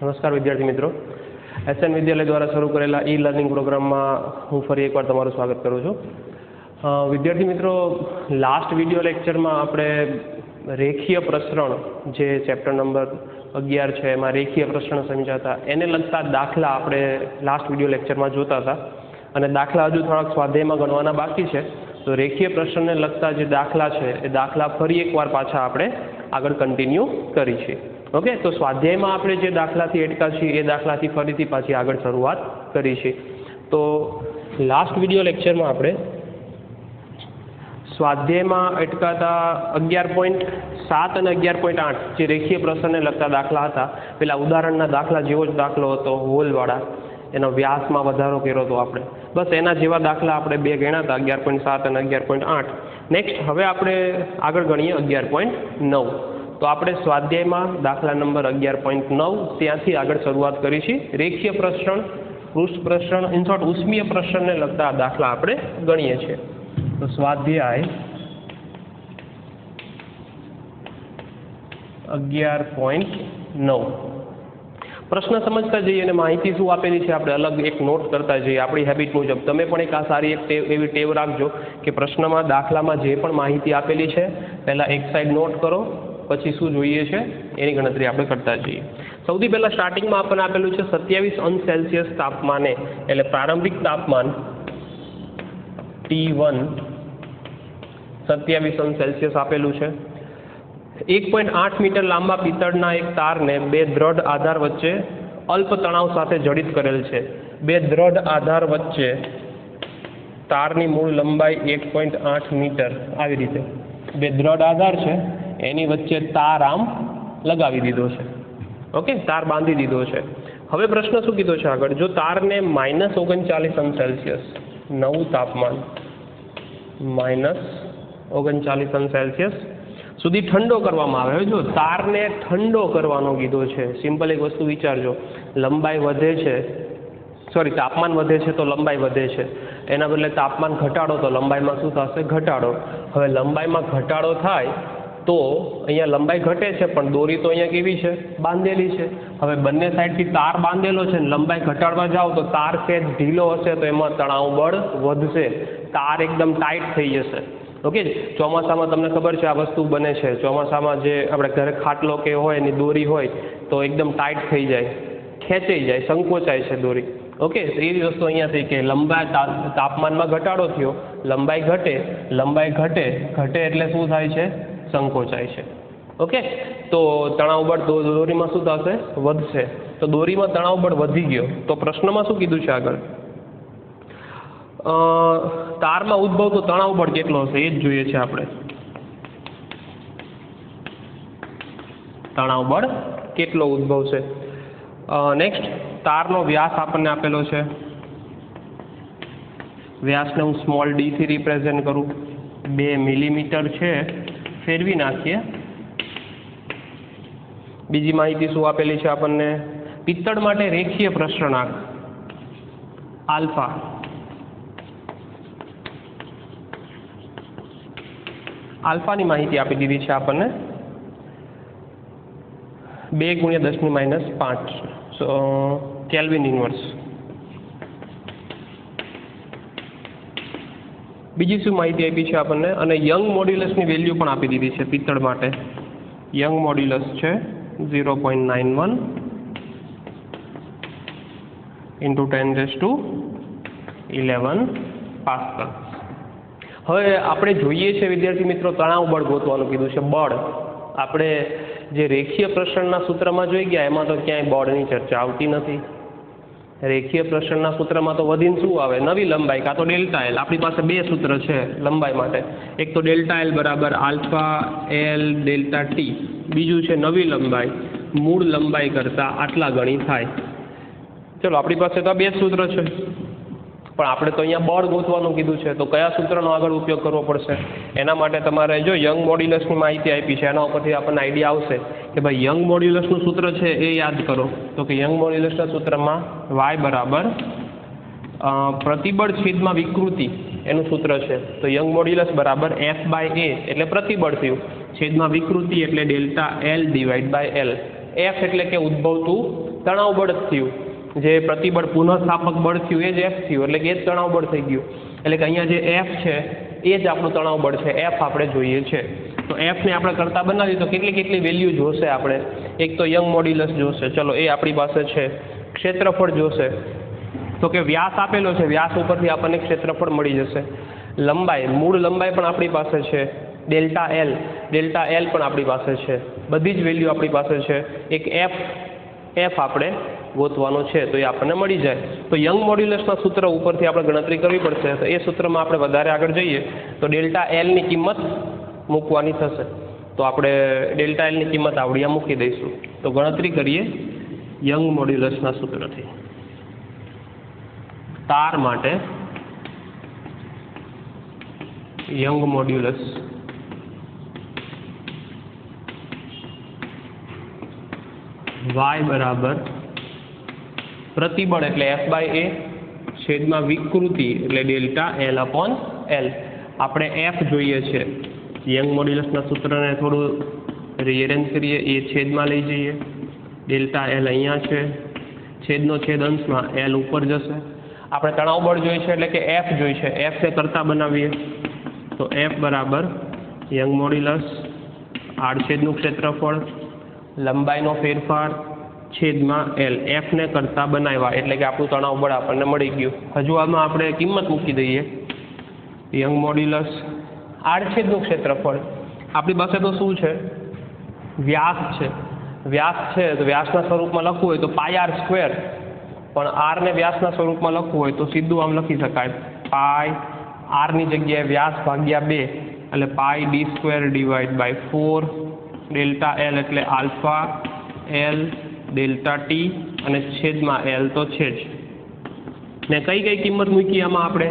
નમસ્કાર વિદ્યાર્થી મિત્રો, એસએન વિદ્યાલય દ્વારા શરૂ કરેલા ઈ લર્નિંગ પ્રોગ્રામમાં હું ફરી એકવાર તમારું સ્વાગત કરું છું. વિદ્યાર્થી મિત્રો, લાસ્ટ વિડીયો લેક્ચરમાં આપણે રેખીય પ્રસરણ જે ચેપ્ટર નંબર 11 છે એમાં રેખીય પ્રસરણ સમજાતા એને લગતા દાખલા આપણે લાસ્ટ વિડીયો લેક્ચરમાં જોતા હતા અને દાખલા હજુ થોડાક સ્વાધ્યાયમાં ગણવાના બાકી છે. તો રેખીય પ્રસરણને લગતા જે દાખલા છે એ દાખલા ફરી એકવાર પાછા આપણે આગળ કન્ટિન્યુ કરી છે. ઓકે, તો સ્વાધ્યાયમાં આપણે જે દાખલાથી અટકા છીએ એ દાખલાથી ફરીથી પાછી આગળ શરૂઆત કરી છે. તો લાસ્ટ વિડીયો લેક્ચરમાં આપણે સ્વાધ્યાયમાં અટકાતા 11.7 અને 11.8 જે રેખીય પ્રસરણને લગતા દાખલા હતા, પેલા ઉદાહરણના દાખલા જેવો જ દાખલો હતો, હોલવાળા, એનો વ્યાસમાં વધારો કર્યો હતો આપણે, બસ એના જેવા દાખલા આપણે બે ગણ્યા હતા, 11.7 અને 11.8. નેક્સ્ટ હવે આપણે આગળ ગણીએ 11.9. તો આપણે સ્વાધ્યાયમાં દાખલા નંબર 11.9 ત્યાંથી આગળ શરૂઆત કરી છે. રેખીય પ્રસરણ, પૃષ્ઠ પ્રસરણ, ઇન શોર્ટ ઉષ્મીય પ્રસરણને લગતા દાખલા આપણે ગણીએ છીએ. તો સ્વાધ્યાય 11.9 પ્રશ્ન સમજતા જઈએ અને માહિતી શું આપેલી છે આપણે અલગ એક નોટ કરતા જઈએ આપણી હેબિટ મુજબ. તમે પણ એક આ સારી એક એવી ટેવ રાખજો કે પ્રશ્નમાં દાખલામાં જે પણ માહિતી આપેલી છે પહેલાં એક સાઈડ નોટ કરો, પછી શું જોઈએ છે એની ગણતરી આપણે કરતા જઈએ. સૌથી પહેલાં સ્ટાર્ટિંગમાં આપણને આપેલું છે 27°C તાપમાને, એટલે પ્રારંભિક તાપમાન T1 27°C આપેલું છે. 1.8 મીટર લાંબા પિત્તળના એક તારને બે દ્રઢ આધાર વચ્ચે અલ્પ તણાવ સાથે જડિત કરેલ છે. બે દ્રઢ આધાર વચ્ચે તારની મૂળ લંબાઈ 1.8 મીટર, આવી રીતે બે દ્રઢ આધાર છે એની વચ્ચે તાર આમ લગાવી દીધો છે. ઓકે, તાર બાંધી દીધો છે. હવે પ્રશ્ન શું કીધો છે આગળ, જો તારને -39°C નવું તાપમાન -39°C સુધી ઠંડો કરવામાં આવે. જો તારને ઠંડો કરવાનો કીધો છે, સિમ્પલ એક વસ્તુ વિચારજો, લંબાઈ વધે છે, સોરી તાપમાન વધે છે તો લંબાઈ વધે છે, એના બદલે તાપમાન ઘટાડો તો લંબાઈમાં શું થશે? ઘટાડો. હવે લંબાઈમાં ઘટાડો થાય તો અહીંયા લંબાઈ ઘટે છે પણ દોરી તો અહીંયા કેવી છે? બાંધેલી છે. હવે બંને સાઈડથી તાર બાંધેલો છે ને લંબાઈ ઘટાડવા જાઓ તો તાર છે ઢીલો હશે તો એમાં તણાવ બળ વધશે, તાર એકદમ ટાઈટ થઈ જશે. ઓકે, ચોમાસામાં તમને ખબર છે આ વસ્તુ બને છે. ચોમાસામાં જે આપણે ઘરે ખાટલો કે હોય એની દોરી હોય તો એકદમ ટાઈટ થઈ જાય, ખેંચાઈ જાય, સંકોચાય છે દોરી. ઓકે, તો એ વસ્તુ અહીંયા થઈ કે લંબાઈ તાપમાનમાં ઘટાડો થયો, લંબાઈ ઘટે, લંબાઈ ઘટે એટલે શું થાય છે? સંકોચાય છે. ઓકે, તો તણાવ બળ દોરીમાં શું થશે? વધશે. તો દોરીમાં તણાવ બળ વધી ગયો તો પ્રશ્નમાં શું કીધું છે આગળ? તારમાં ઉદ્ભવતો તણાવ બળ કેટલો હશે એ જ જોઈએ છે આપણે. તણાવ બળ કેટલો ઉદ્ભવશે? નેક્સ્ટ, તારનો વ્યાસ આપણને આપેલો છે. વ્યાસને હું સ્મોલ d થી રિપ્રેઝેન્ટ કરું, 2 મિલીમીટર છે, ફેરવી નાખીએ. બીજી માહિતી શું આપેલી છે આપણને? પિત્તળ માટે રેખીય પ્રસરણાંક આલ્ફા આલ્ફાની માહિતી આપી દીધી છે આપણને 2 × 10⁻5 કેલ્વિન ઇન્વર્સ. બીજી શું માહિતી આપી છે આપણને? અને યંગ મોડ્યુલસની વેલ્યુ પણ આપી દીધી છે પિત્તળ માટે. યંગ મોડ્યુલસ છે 0.91 × 10⁻11 પાસ્કલ. હવે આપણે જોઈએ છે વિદ્યાર્થી મિત્રો તણાવ બળ ગોતવાનું કીધું છે. બળ આપણે જે રેખીય પ્રસરણના સૂત્રમાં જોઈ ગયા એમાં તો ક્યાંય બળની ચર્ચા આવતી નથી. રેખીય પ્રસરણના સૂત્રમાં તો વધીને શું આવે? નવી લંબાઈ કાં તો ડેલ્ટા એલ. આપણી પાસે બે સૂત્ર છે લંબાઈ માટે, એક તો ડેલ્ટા એલ બરાબર આલ્ફા એલ ડેલ્ટા ટી, બીજું છે નવી લંબાઈ મૂળ લંબાઈ કરતાં આટલા ગણી થાય. ચલો, આપણી પાસે તો આ બે સૂત્ર છે પણ આપણે તો અહીંયા બળ ગોતવાનું કીધું છે, તો કયા સૂત્રનો આગળ ઉપયોગ કરવો પડશે? એના માટે તમારે જો યંગ મોડ્યુલસની માહિતી આપી છે એના ઉપરથી આપણને આઈડિયા આવશે કે ભાઈ યંગ મોડ્યુલસનું સૂત્ર છે એ યાદ કરો. તો કે યંગ મોડ્યુલસના સૂત્રમાં y બરાબર પ્રતિબળ છેદમાં વિકૃતિ એનું સૂત્ર છે. તો યંગ મોડ્યુલસ બરાબર F/A એટલે પ્રતિબળ થયું, છેદમાં વિકૃતિ એટલે ડેલ્ટા L / L. F એટલે કે ઉદ્ભવતું તણાવ બળ જ થયું, જે પ્રતિબળ પુનઃસ્થાપક બળ થયું એ જ એફ થયું, એટલે કે એ જ તણાવ બળ થઈ ગયું. એટલે કે અહીંયા જે એફ છે એ જ આપણું તણાવ બળ છે, એફ આપણે જોઈએ છે. તો એફને આપણે કરતા બનાવીએ તો કેટલી વેલ્યુ જોશે આપણે? એક તો યંગ મોડ્યુલસ જોશે, ચલો એ આપણી પાસે છે. ક્ષેત્રફળ જોશે, તો કે વ્યાસ આપેલો છે, વ્યાસ ઉપરથી આપણને ક્ષેત્રફળ મળી જશે. લંબાઈ, મૂળ લંબાઈ પણ આપણી પાસે છે. ડેલ્ટા એલ પણ આપણી પાસે છે. બધી જ વેલ્યુ આપણી પાસે છે. એક એફ આપણે ગોતવાનો છે, તો એ આપણને મળી જાય. તો યંગ મોડ્યુલસના સૂત્ર ઉપરથી આપણે ગણતરી કરવી પડશે. તો એ સૂત્રમાં આપણે વધારે આગળ જઈએ તો ડેલ્ટા એલની કિંમત મૂકવાની થશે. તો આપણે ડેલ્ટા એલની કિંમત આવડિયા મૂકી દઈશું. તો ગણતરી કરીએ યંગ મોડ્યુલસના સૂત્રથી. તાર માટે યંગ મોડ્યુલસ y બરાબર પ્રતિબળ એટલે F/A છેદમાં વિકૃતિ એટલે ડેલ્ટા L/L. આપણે F જોઈએ છે. યંગ મોડ્યુલસના સૂત્રને થોડું રીઅરેન્જ કરીએ, એ છેદમાં લઈ જઈએ. ડેલ્ટા L અહીંયા છે, છેદનો છેદ અંશમાં L ઉપર જશે. આપણે તણાવ બળ જોઈએ છે એટલે કે F જોઈએ છે, F ને કરતા બનાવીએ તો F બરાબર યંગ મોડ્યુલસ આડછેદનું ક્ષેત્રફળ લંબાઈનો ફેરફાર છેદમાં L. F ને કરતા બનાવ્યા એટલે કે આપણું તણાવ બળ આપણને મળી ગયું. હજુ આમાં આપણે કિંમત મૂકી દઈએ. યંગ મોડ્યુલસ આડછેદનું ક્ષેત્રફળ આપણી પાસે તો શું છે? વ્યાસ છે. વ્યાસ છે તો વ્યાસના સ્વરૂપમાં લખવું હોય તો πr², પણ r ને વ્યાસના સ્વરૂપમાં લખવું હોય તો સીધું આમ લખી શકાય, પાઈ r ની જગ્યાએ વ્યાસ ભાગ્યા 2 એટલે πd²/4 ડેલ્ટા L એટલે આલ્ફા L ડેલ્ટા T અને છેદમાં L તો છે જ. ને કઈ કિંમત મૂકી આમાં આપણે?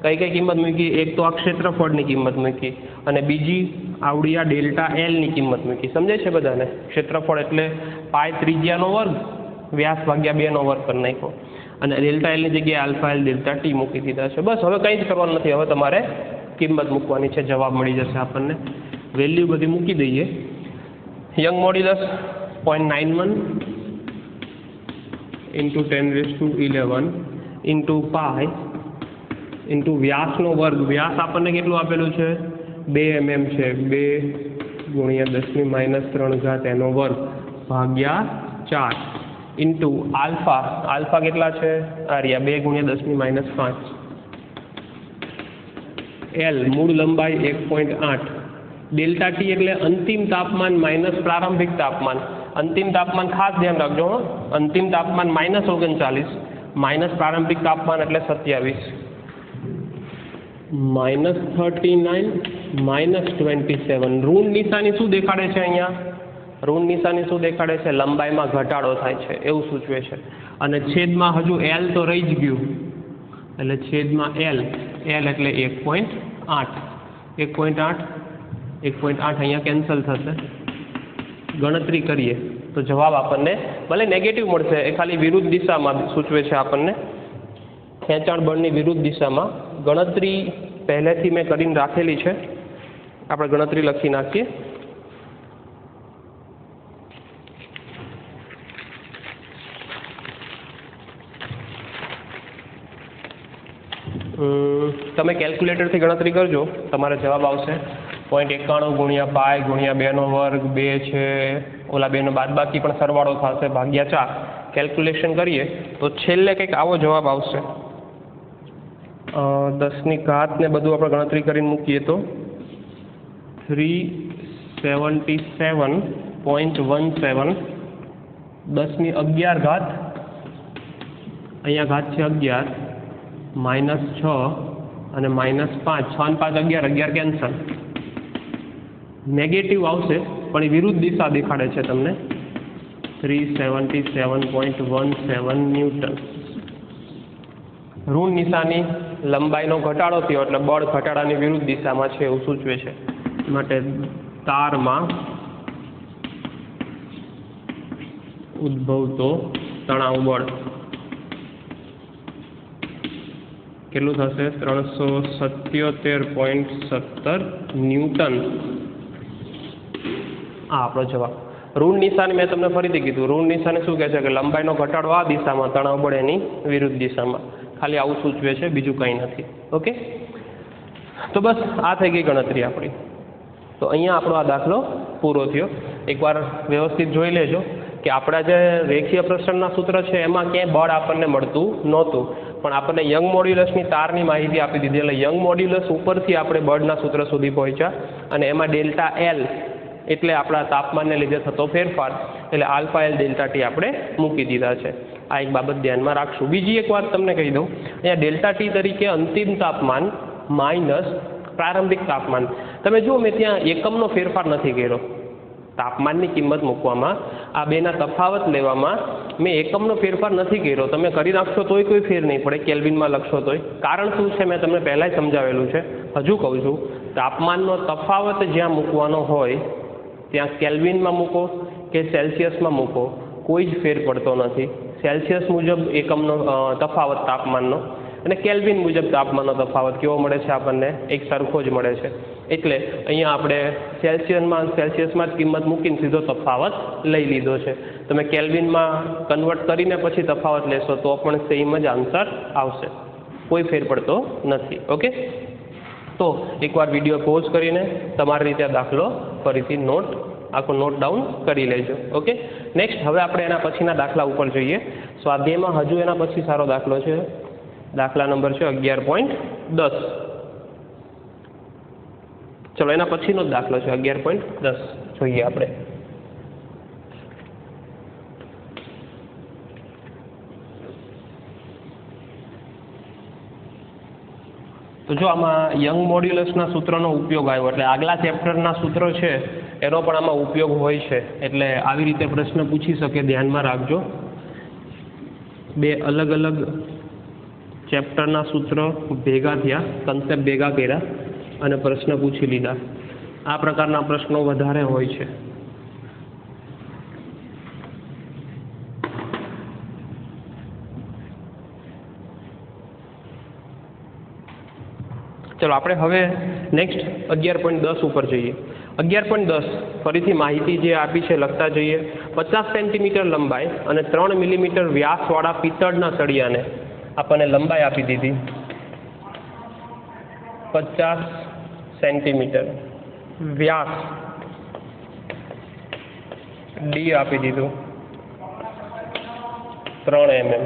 કઈ કિંમત મૂકી? એક તો આ ક્ષેત્રફળની કિંમત મૂકી અને બીજી આવડિયા ડેલ્ટા L ની કિંમત મૂકી. સમજાય છે બધાને? ક્ષેત્રફળ એટલે પાઈ ત્રિજ્યાનો વર્ગ વ્યાસ ભાગ્યા 2 નો વર્ગ કરી નાખ્યો અને ડેલ્ટા L ની જગ્યાએ આલ્ફા L ડેલ્ટા T મૂકી દીધા છે. બસ હવે કંઈ જ કરવાનું નથી. હવે તમારે કિંમત મૂકવાની છે, જવાબ મળી જશે આપણને. વેલ્યુ બધી મૂકી દઈએ. યંગ મોડ્યુલસ 0.91 × 10⁻11 × પાઈ ઇન્ટુ વ્યાસનો વર્ગ. વ્યાસ આપણને કેટલું આપેલું છે? 2 mm છે. 2 × 10⁻³ એનો વર્ગ ભાગ્યા 4 ઇન્ટુ આલ્ફા કેટલા છે? આર્યા 2 × 10⁻5. L મૂળ લંબાઈ 1.8. ડેલ્ટા T એટલે અંતિમ તાપમાન માઇનસ પ્રારંભિક તાપમાન. અંતિમ તાપમાન ખાસ ધ્યાન રાખજો. અંતિમ તાપમાન -39 માઇનસ પ્રારંભિક તાપમાન એટલે 27. -39 -27. ઋણ નિશાની શું દેખાડે છે અહીંયા? ઋણ નિશાની શું દેખાડે છે? લંબાઈમાં ઘટાડો થાય છે એવું સૂચવે છે. અને છેદમાં હજુ L તો રહી જ ગયું એટલે છેદમાં L એટલે 1.8. 1.8 અહીંયા કેન્સલ થશે. ગણતરી કરીએ તો જવાબ આપણને ભલે નેગેટિવ મળશે, એ ખાલી વિરુદ્ધ દિશામાં સૂચવે છે આપણને, ખેંચાણ બળની વિરુદ્ધ દિશામાં. ગણતરી પહેલેથી મેં કરીને રાખેલી છે, આપણે ગણતરી લખી નાખીએ. તમે કેલ્ક્યુલેટરથી ગણતરી કરજો, તમારે જવાબ આવશે 0.91 × પાઈ × 2 નો વર્ગ 2 છે, ઓલા 2 નો બાદબાકી પણ સરવાળો થશે ભાગ્યા 4. કેલ્ક્યુલેશન કરીએ તો છેલ્લે કંઈક આવો જવાબ આવશે. 10 ની ઘાત ને બધું આપણે ગણતરી કરીને મૂકીએ તો 377.17. 10⁻11 ઘાત, અહીંયા ઘાત છે 11, -6 અને -5. 6 અને 5 11 કેન્સલ. નેગેટિવ આવશે પણ એ વિરુદ્ધ દિશા દેખાડે છે તમને. 377.17 ન્યૂટન. ઋણ નિશાની લંબાઈનો ઘટાડો થયો એટલે બળ ઘટાડાની વિરુદ્ધ દિશામાં છે એવું સૂચવે છે. માટે તારમાં ઉદ્ભવતો તણાવ બળ કેટલું થશે? 377.17 ન્યૂટન. આ આપણો જવાબ. ઋણ નિશાની મેં તમને ફરીથી કીધું, ઋણ નિશાની શું કહે છે કે લંબાઈનો ઘટાડો આ દિશામાં, તણાવ બળ એની વિરુદ્ધ દિશામાં, ખાલી આવું સૂચવે છે, બીજું કંઈ નથી. ઓકે, તો બસ આ થઈ ગઈ ગણતરી આપણી. તો અહીંયા આપણો આ દાખલો પૂરો થયો. એકવાર વ્યવસ્થિત જોઈ લેજો કે આપણા જે રેખીય પ્રસરણના સૂત્ર છે એમાં ક્યાંય બળ આપણને મળતું નહોતું, પણ આપણને યંગ મોડ્યુલસની તારની માહિતી આપી દીધી, એટલે યંગ મોડ્યુલસ ઉપરથી આપણે બળના સૂત્ર સુધી પહોંચ્યા, અને એમાં ડેલ્ટા એલ એટલે આપણા તાપમાનને લીધે થતો ફેરફાર, એટલે આલ્ફા એલ ડેલ્ટા ટી આપણે મૂકી દીધા છે. આ એક બાબત ધ્યાનમાં રાખશું. બીજી એક વાત તમને કહી દઉં, અહીંયા ડેલ્ટા ટી તરીકે અંતિમ તાપમાન માઇનસ પ્રારંભિક તાપમાન, તમે જુઓ મેં ત્યાં એકમનો ફેરફાર નથી કર્યો. તાપમાનની કિંમત મૂકવામાં, આ બેના તફાવત લેવામાં મેં એકમનો ફેરફાર નથી કર્યો. તમે કરી નાખશો તોય કોઈ ફેર નહીં પડે, કેલ્વિનમાં લખશો તોય. કારણ શું છે મેં તમને પહેલાં જ સમજાવેલું છે, હજુ કહું છું. તાપમાનનો તફાવત જ્યાં મૂકવાનો હોય ત્યાં કેલ્વિનમાં મૂકો કે સેલ્સિયસમાં મૂકો, કોઈ જ ફેર પડતો નથી. સેલ્સિયસ મુજબ એકમનો તફાવત તાપમાનનો અને કેલ્વિન મુજબ તાપમાનનો તફાવત કેવો મળે છે આપણને? એક સરખો જ મળે છે. એટલે અહીંયા આપણે સેલ્સિયસમાં જ કિંમત મૂકીને સીધો તફાવત લઈ લીધો છે. તમે કેલ્વિનમાં કન્વર્ટ કરીને પછી તફાવત લેશો તો પણ સેમ જ આન્સર આવશે, કોઈ ફેર પડતો નથી. ઓકે, તો એકવાર વિડીયો પોઝ કરીને તમારી રીતે દાખલો ફરીથી આખો નોટ ડાઉન કરી લેજો. ઓકે, નેક્સ્ટ હવે આપણે એના પછીના દાખલા ઉપર જોઈએ. સ્વાધ્યાયમાં હજુ એના પછી સારો દાખલો છે. દાખલા નંબર છે 11.10. ચલો એના પછીનો જ દાખલો છે 11.10 જોઈએ આપણે. તો જો આમાં યંગ મોડ્યુલસના સૂત્રનો ઉપયોગ આવ્યો, એટલે આગલા ચેપ્ટરના સૂત્રો છે એનો પણ આમાં ઉપયોગ હોય છે. એટલે આવી રીતે પ્રશ્ન પૂછી શકે, ધ્યાનમાં રાખજો. બે અલગ અલગ ચેપ્ટરના સૂત્રો ભેગા થયા, કન્સેપ્ટ ભેગા કર્યા અને પ્રશ્ન પૂછી લીધા. આ પ્રકારના પ્રશ્નો વધારે હોય છે. ચલો આપણે હવે નેક્સ્ટ 11.10 ઉપર જઈએ. 11.10 ફરીથી માહિતી જે આપી છે લખતા જઈએ. 50 સેન્ટીમીટર લંબાઈ અને 3 મિલીમીટર વ્યાસવાળા પિત્તળના સળિયાને આપણને લંબાઈ આપી દીધી 50 સેન્ટીમીટર, વ્યાસ ડી આપી દીધું 3 mm.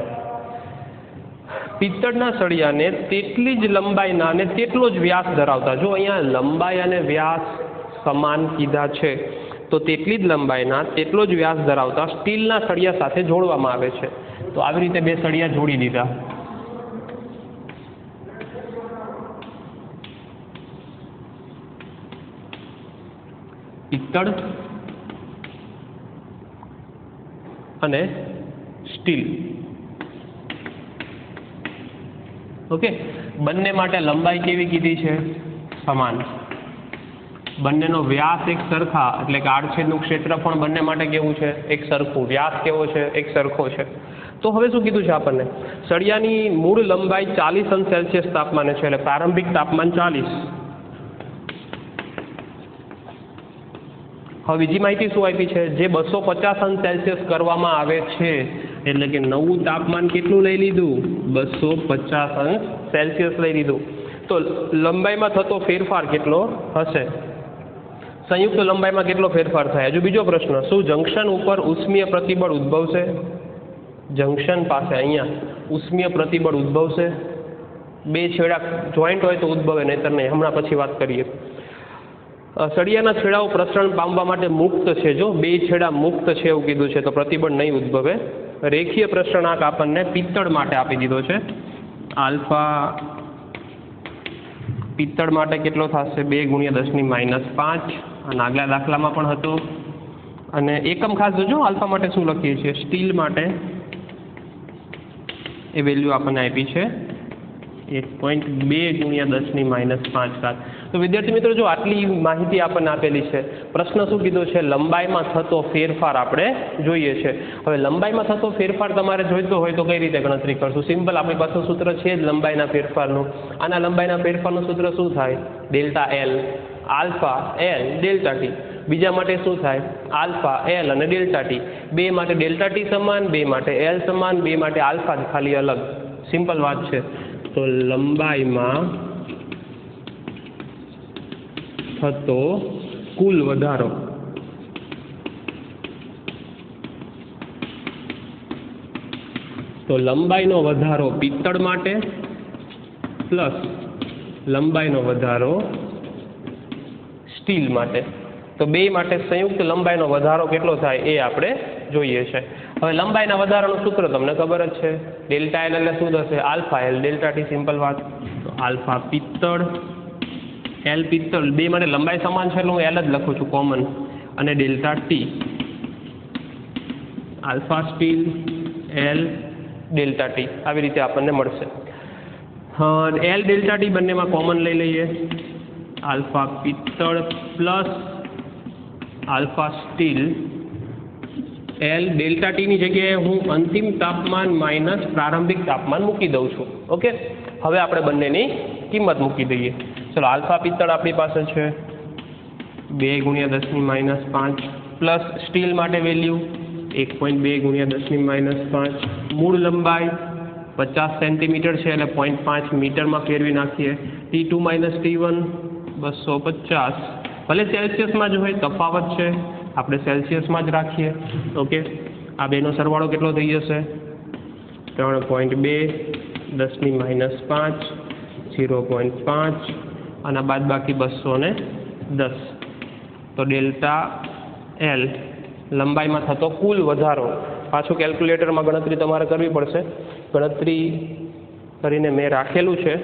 પિત્તળના સળિયાને તેટલી જ લંબાઈના અને તેટલો જ વ્યાસ ધરાવતા, જો અહીંયા લંબાઈ અને વ્યાસ સમાન કીધા છે તો તેટલી જ લંબાઈના તેટલો જ વ્યાસ ધરાવતા સ્ટીલના સળિયા સાથે જોડવામાં આવે છે. તો આવી રીતે બે સળિયા જોડી દીધા. પિત્તળ અને સ્ટીલ. ઓકે, બંને માટે લંબાઈ કેવી કીધી છે? સમાન. બંનેનો વ્યાસ એક સરખા, એટલે કે આડછેદનું ક્ષેત્રફળ બંને માટે કેવું છે? એક સરખું. વ્યાસ કેવો છે? એક સરખો છે. તો હવે શું કીધું છે આપણને? સળિયાની મૂળ લંબાઈ 40 અંશ સેલ્સિયસ તાપમાને છે, એટલે પ્રારંભિક તાપમાન 40. હવે બીજી માહિતી શું આપી છે? જે 250 અંશ સેલ્સિયસ કરવામાં આવે છે, એટલે કે નવું તાપમાન કેટલું લઈ લીધું? 250 અંશ સેલ્સિયસ લઈ લીધું. તો લંબાઈમાં થતો ફેરફાર કેટલો હશે? સંયુક્ત લંબાઈમાં કેટલો ફેરફાર થાય? હજુ બીજો પ્રશ્ન, શું જંક્શન ઉપર ઉષ્મીય પ્રતિબળ ઉદ્ભવશે? જંક્શન પાસે અહીંયા ઉષ્મીય પ્રતિબળ ઉદ્ભવશે? બે છેડા જોઈન્ટ હોય તો ઉદ્ભવે, નહીતર નહીં. હમણાં પછી વાત કરીએ. સળિયાના છેડાઓ પ્રસરણ પામવા માટે મુક્ત છે. જો બે છેડા મુક્ત છે એવું કીધું છે તો પ્રતિબળ નહીં ઉદ્ભવે. રેખીય પ્રસરણાંક આપણને પિત્તળ માટે આપી દીધો છે. આલ્ફા પિત્તળ માટે કેટલો થશે? 2 × 10⁻5. અને આગલા દાખલામાં પણ હતું. અને એકમ ખાસ જોજો, આલ્ફા માટે શું લખીએ છીએ? સ્ટીલ માટે એ વેલ્યુ આપણને આપી છે 1.2 × 10⁻5. તો વિદ્યાર્થી મિત્રો, જો આટલી માહિતી આપણને આપેલી છે, પ્રશ્ન શું કીધો છે? લંબાઈમાં થતો ફેરફાર આપણે જોઈએ છે. હવે લંબાઈમાં થતો ફેરફાર તમારે જોઈતો હોય તો કઈ રીતે ગણતરી કરશું? સિમ્પલ, આપણી પાસે સૂત્ર છે જ લંબાઈના ફેરફારનું. આના લંબાઈના ફેરફારનું સૂત્ર શું થાય? Delta L alpha L delta T. બીજા માટે શું થાય? આલ્ફા એલ અને ડેલ્ટા ટી. બે માટે ડેલ્ટા ટી સમાન, બે માટે એલ સમાન, બે માટે આલ્ફા જ ખાલી અલગ. સિમ્પલ વાત છે. તો લંબાઈમાં થતો કુલ વધારો તો લંબાઈનો વધારો પિત્તળ માટે પ્લસ લંબાઈનો વધારો સ્ટીલ માટે. તો બે માટે સંયુક્ત લંબાઈનો વધારો કેટલો થાય એ આપણે જોઈએ છે. હવે લંબાઈના વધારાનું સૂત્ર તમને ખબર જ છે. ડેલ્ટા એલ એટલે શું થશે? Alpha L delta T. Simple વાત. તો આલ્ફા પિત્તળ એલ પિત્તળ બે માટે લંબાઈ સમાન છે એટલે હું એલ જ લખું છું કોમન, અને delta T alpha steel L delta T આવી રીતે આપણને મળશે. એલ ડેલ્ટા ટી બંનેમાં કોમન લઈ લઈએ. આલ્ફા પિત્તળ plus alpha steel L delta ટીની જગ્યાએ હું અંતિમ તાપમાન માઇનસ પ્રારંભિક તાપમાન મૂકી દઉં છું. ઓકે, હવે આપણે બંનેની કિંમત મૂકી દઈએ. ચલો, આલ્ફા પિત્તળ આપણી પાસે છે 2 × 10⁻5 પ્લસ સ્ટીલ માટે વેલ્યુ 1.2 × 10⁻5. મૂળ લંબાઈ 50 સેન્ટીમીટર છે એટલે 0.5 મીટરમાં ફેરવી નાખીએ. T2 - T1 250. ભલે સેલ્સિયસમાં જ હોય, તફાવત છે આપણે સેલ્સિયસમાં જ રાખીએ. ઓકે, આ બેનો સરવાળો કેટલો થઈ જશે? 3.2 10⁻5 0.5 અને બાદ બાકી 210. તો ડેલ્ટા એલ લંબાઈમાં થતો કુલ વધારો. પાછું કેલ્ક્યુલેટરમાં ગણતરી તમારે કરવી પડશે. ગણતરી કરીને મેં રાખેલું છે.